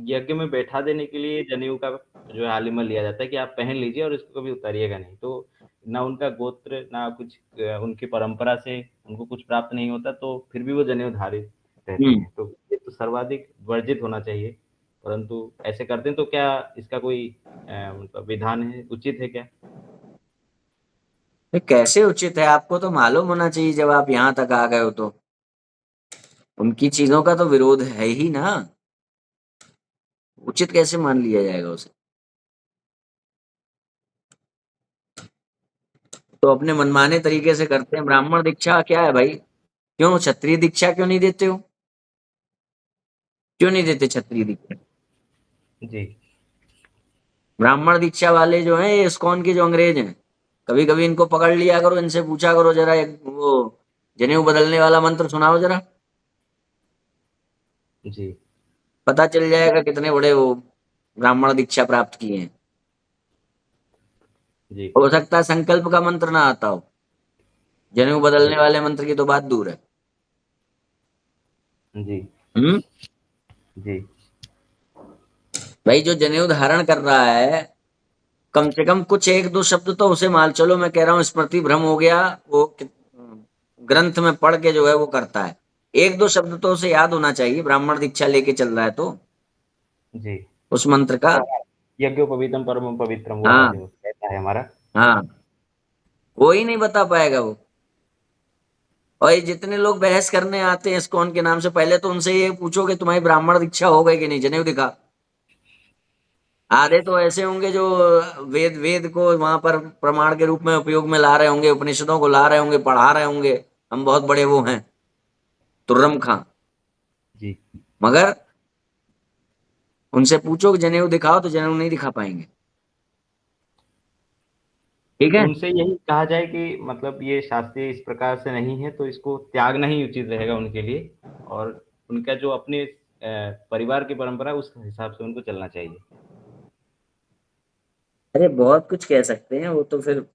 यज्ञ में बैठा देने के लिए जनेऊ का जो है हालिमा लिया जाता है कि आप पहन लीजिए और इसको कभी उतारिएगा नहीं। तो ना उनका गोत्र ना कुछ उनकी परंपरा से उनको कुछ प्राप्त नहीं होता, तो फिर भी वो जनेऊ धारित रहते हैं। तो ये तो सर्वाधिक वर्जित होना चाहिए, परंतु ऐसे करते हैं तो क्या इसका कोई मतलब विधान है, उचित है क्या? कैसे उचित है, आपको तो मालूम होना चाहिए जब आप यहाँ तक आ गए हो तो। उनकी चीजों का तो विरोध है ही ना, उचित कैसे मान लिया जाएगा उसे। तो अपने मनमाने तरीके से करते हैं। ब्राह्मण दीक्षा क्या है भाई, क्यों क्षत्रिय दीक्षा क्यों नहीं देते हो, क्यों नहीं देते क्षत्रिय दीक्षा? जी ब्राह्मण दीक्षा वाले जो हैं, ये इस्कॉन के जो अंग्रेज हैं, कभी कभी इनको पकड़ लिया करो, इनसे पूछा करो जरा, एक वो जनेऊ बदलने वाला मंत्र सुनाओ जरा, जी पता चल जाएगा कितने बड़े वो ब्राह्मण दीक्षा प्राप्त किए हैं। जी हो सकता है संकल्प का मंत्र ना आता हो, जनेऊ बदलने वाले मंत्र की तो बात दूर है। जी हम्म, जी भाई जो जनेऊ धारण कर रहा है कम से कम कुछ एक दो शब्द तो उसे मान चलो, मैं कह रहा हूँ स्मृति भ्रम हो गया, वो ग्रंथ में पढ़ के जो है वो करता है, एक दो शब्द तो उसे याद होना चाहिए, ब्राह्मण दीक्षा लेके चल रहा है तो जी। उस मंत्र का। तो यज्ञोपवीतम परमं पवित्रम वाला हाँ जो कहता है हमारा। हाँ, कोई नहीं बता पाएगा वो। और ये जितने लोग बहस करने आते हैं इस्कॉन के नाम से, पहले तो उनसे ये पूछो कि तुम्हारी ब्राह्मण दीक्षा हो गई कि नहीं, जनेऊ दिखा। आधे तो ऐसे होंगे जो वेद वेद को वहां पर प्रमाण के रूप में उपयोग में ला रहे होंगे, उपनिषदों को ला रहे होंगे, पढ़ा रहे होंगे, हम बहुत बड़े वो हैं, तुर्रम खां। जी। मगर उनसे पूछो कि जनेऊ दिखाओ तो जनेऊ नहीं दिखा पाएंगे। ठीक तो है, उनसे यही कहा जाए कि मतलब ये शास्त्रीय इस प्रकार से नहीं है, तो इसको त्यागना ही उचित रहेगा उनके लिए, और उनका जो अपने परिवार की परंपरा है, उस हिसाब से उनको चलना चाहिए। अरे बहुत कुछ कह सकते हैं, वो तो फिर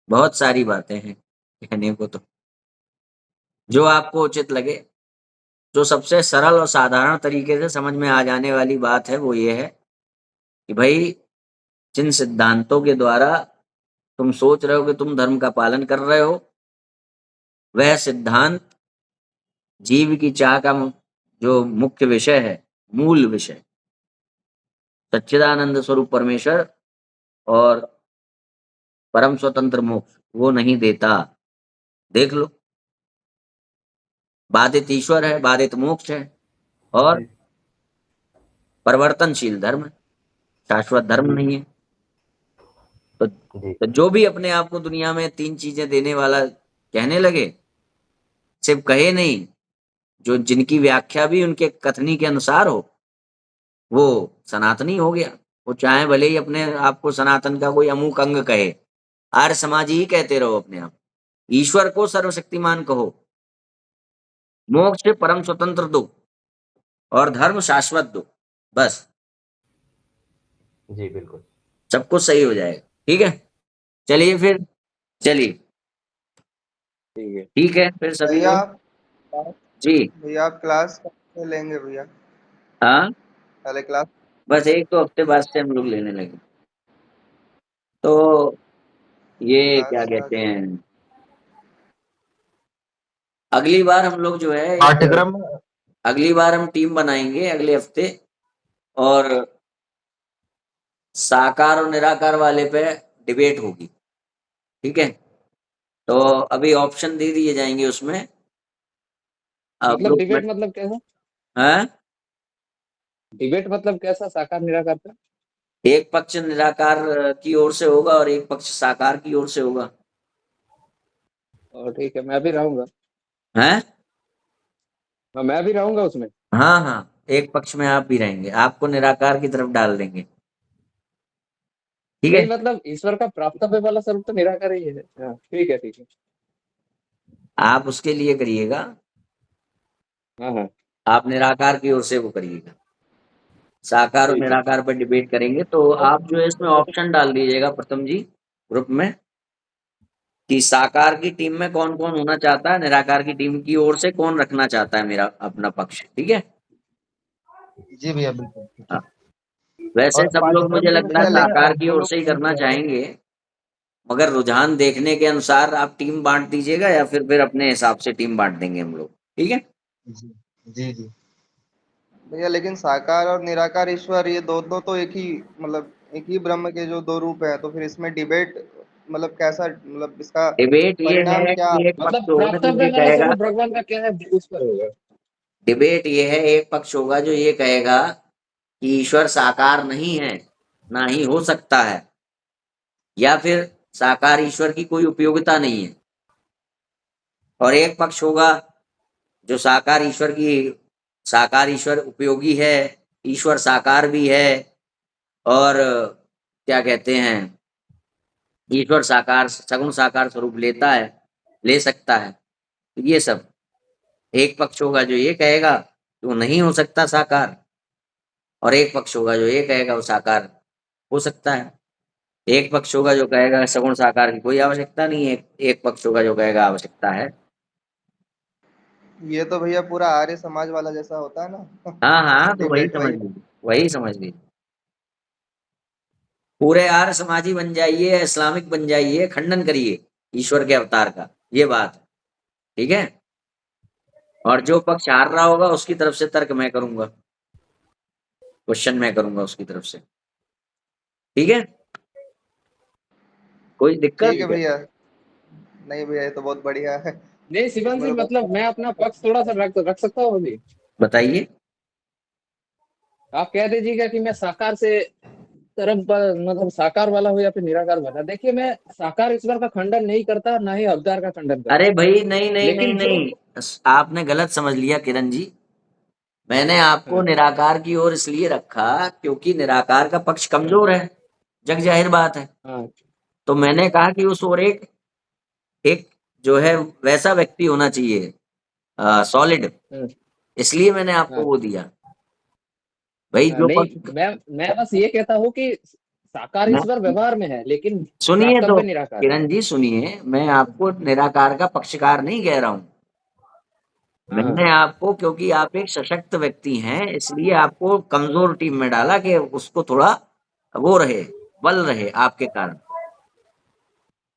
बहुत सारी बातें हैं कहने को, तो जो आपको उचित लगे, जो सबसे सरल और साधारण तरीके से समझ में आ जाने वाली बात है वो ये है कि भाई, जिन सिद्धांतों के द्वारा तुम सोच रहे हो कि तुम धर्म का पालन कर रहे हो, वह सिद्धांत जीव की चाह का जो मुख्य विषय है, मूल विषय, सच्चिदानंद स्वरूप परमेश्वर और परम स्वतंत्र मोक्ष, वो नहीं देता। देख लो, बाधित ईश्वर है, बाधित मोक्ष है, और जी। परिवर्तनशील धर्म है, शाश्वत धर्म जी। नहीं है। तो, जी। तो जो भी अपने आप को दुनिया में तीन चीजें देने वाला कहने लगे, सिर्फ कहे नहीं, जो जिनकी व्याख्या भी उनके कथनी के अनुसार हो, वो सनातनी हो गया। वो चाहे भले ही अपने आप को सनातन का कोई अमुक अंग कहे, आर्य समाजी ही कहते रहो अपने आप, ईश्वर को सर्वशक्तिमान कहो, मोक्ष परम स्वतंत्र दो, और धर्म शाश्वत दो, बस जी, बिल्कुल। सब कुछ सही हो जाएगा। ठीक है, चलिए फिर, चलिए ठीक है। ठीक है फिर सभी भैया लोग। आप जी भैया आप क्लास कब से लेंगे भैया? हाँ, पहले क्लास। बस एक दो हफ्ते बाद से हम लोग लेने लगे। तो ये क्या अच्छा कहते अच्छा। हैं, अगली बार हम लोग जो है पाठ्यक्रम अगली बार हम टीम बनाएंगे अगले हफ्ते, और साकार और निराकार वाले पे डिबेट होगी। ठीक है, तो अभी ऑप्शन दे दिए जाएंगे उसमें मतलब ग्रुप में। डिबेट मतलब कैसा? हाँ, डिबेट मतलब कैसा, साकार निराकार पे? एक पक्ष निराकार की ओर से होगा और एक पक्ष साकार की ओर से होगा। और ठीक है, मैं भी रहूंगा। हैं? हाँ, मैं भी रहूंगा उसमें। हाँ हाँ, एक पक्ष में आप भी रहेंगे, आपको निराकार की तरफ डाल देंगे। ठीक है, नहीं मतलब ईश्वर का प्राप्तव्य वाला स्वरूप तो निराकार ही है। हाँ ठीक है, ठीक है। आप उसके लिए करिएगा, हाँ हाँ। आप निराकार की ओर से वो करिएगा, साकार और ठीक है। निराकार पर डिबेट करेंगे। तो आप जो है इसमें ऑप्शन डाल दीजिएगा प्रथम जी ग्रुप में, कि साकार की टीम में कौन कौन होना चाहता है, निराकार की टीम की ओर से कौन रखना चाहता है मेरा अपना पक्ष। ठीक है, जी भैया बिल्कुल ठीक है। हाँ। वैसे और सब लोग पाठ्यक्रम मुझे तो लगता है भैया भैया लेकिन साकार की दो ओर लोग से ही सीख करना रहे हैं। चाहेंगे, मगर रुझान देखने के अनुसार आप टीम बांट दीजिएगा, या फिर अपने हिसाब से टीम बांट देंगे हम लोग। ठीक है, जी जी जी। भैया लेकिन साकार और निराकार ईश्वर ये दोनों तो एक ही मतलब एक ही ब्रह्म के जो दो रूप हैं, तो फिर इसमें डिबेट मतलब कैसा, मतलब इसका डिबेट ये परिणाम है क्या? कि एक मतलब पक्ष होगा जो प्राप्तव्य ये वाला कहेगा, स्वरूप भगवान का क्या है, उस पर होगा। डिबेट ये है, एक पक्ष होगा जो ये कहेगा कि ईश्वर साकार नहीं है, ना ही हो सकता है, या फिर साकार ईश्वर की कोई उपयोगिता नहीं है। और एक पक्ष होगा जो साकार ईश्वर उपयोगी है, ईश्वर साकार भी है, और क्या कहते हैं, ईश्वर साकार सगुण साकार स्वरूप लेता है, ले सकता है। तो ये सब, एक पक्ष होगा जो ये कहेगा कि वो नहीं हो सकता साकार, और एक पक्ष होगा जो ये कहेगा वो साकार हो सकता है। एक पक्ष होगा जो कहेगा सगुण साकार की कोई आवश्यकता नहीं है, एक पक्ष होगा जो कहेगा आवश्यकता है। ये तो भैया पूरा आर्य समाज वाला जैसा होता है ना। हाँ हाँ, तो वही डिबेट समझ वही। लीजिए, वही समझ लीजिए। पूरे आर्य समाजी बन जाइए, इस्लामिक बन जाइए, खंडन करिए ईश्वर के अवतार का, ये बात है, ठीक है। और जो पक्ष हार रहा होगा उसकी तरफ से तर्क मैं करूंगा, क्वेश्चन मैं करूंगा उसकी तरफ से, ठीक है। कोई दिक्कत ठीक है भैया। नहीं भैया, ये तो बहुत बढ़िया है। नहीं शिवांश जी, मेरे को मतलब मैं अपना पक्ष थोड़ा सा रख सकता हूँ अभी। बताइए। आप कह दीजिएगा कि मैं साकार से मतलब साकार वाला हो या फिर निराकार वाला। देखिए, मैं साकार ईश्वर का खंडन नहीं करता, ना ही अवतार का खंडन करता। अरे भाई नहीं नहीं नहीं लेकिन जो नहीं, आपने गलत समझ लिया किरण जी। मैंने आपको हाँ, निराकार की ओर इसलिए रखा क्योंकि निराकार का पक्ष हाँ, कमजोर है, जग जाहिर बात है। हाँ, तो मैंने कहा कि उस ओर एक एक जो है वैसा व्यक्ति होना चाहिए, सॉलिड, हाँ, इसलिए मैंने आपको हाँ, वो दिया भाई जो नहीं, पक्ष। मैं बस ये कहता हूँ कि साकार मैं ईश्वर व्यवहार में है, लेकिन सुनिए तो वास्तव में निराकार है। किरण जी सुनिए, मैं आपको निराकार का पक्षकार नहीं कह रहा हूँ। हाँ, मैंने आपको, क्योंकि आप एक सशक्त व्यक्ति हैं, इसलिए आपको कमजोर टीम में डाला कि उसको थोड़ा वो रहे, बल रहे आपके कारण,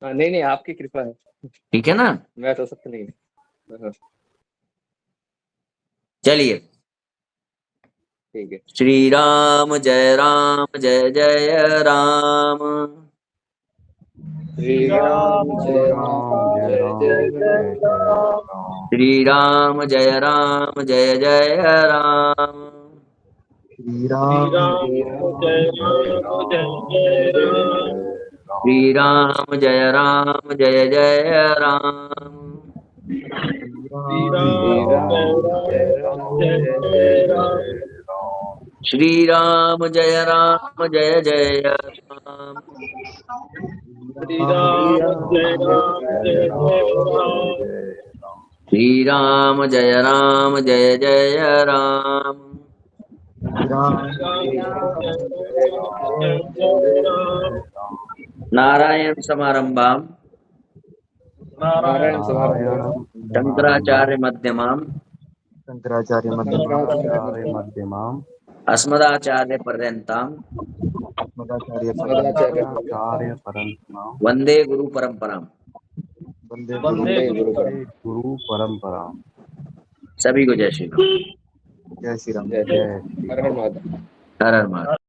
हाँ, नहीं नहीं, आपकी कृपा है, ठीक है ना। मैं तो सख्त नहीं हूँ। हाँ, चलिए, ठीक है। श्री राम जय राम। श्री राम जय जय राम राम जय जय राम जय जय राम। जय राम। श्री राम जय राम। श्री राम श्री जय राम राम जय जय राम राम जय जय जय जय राम। श्री राम। राम जय राम। श्री श्री राम राम जय जय राम राम जय जय जय राम। जय राम। श्री राम जय राम। श्री श्री राम राम जय जय राम जय राम जय जय राम। जय राम। श्री राम जय राम। श्री राम श्री जय राम राम जय जय राम राम जय जय जय जय राम। राम। नारायण समारंभाम नारायण समारंभम नारायणं शंकराचार्य समारम्भाम् मध्यमाम शंकराचार्य मध्यमा शङ्कराचार्य शंकराचार्य मध्यमाम् अस्मदाचार्य पर्यंताम मदाचार्य पर्यंत मदाचार्य अस्मदाचार्य पर्यंतम परम्पराम् वंदे गुरु परंपराम। वंदे गुरु वंदे गुरु वन्दे परंपरा। गुरु परम्पराम्। सभी को जय श्री राम। जय श्री राम। जय श्री जय राम। श्री हर हर राम। महादेव। हर हर महादेव।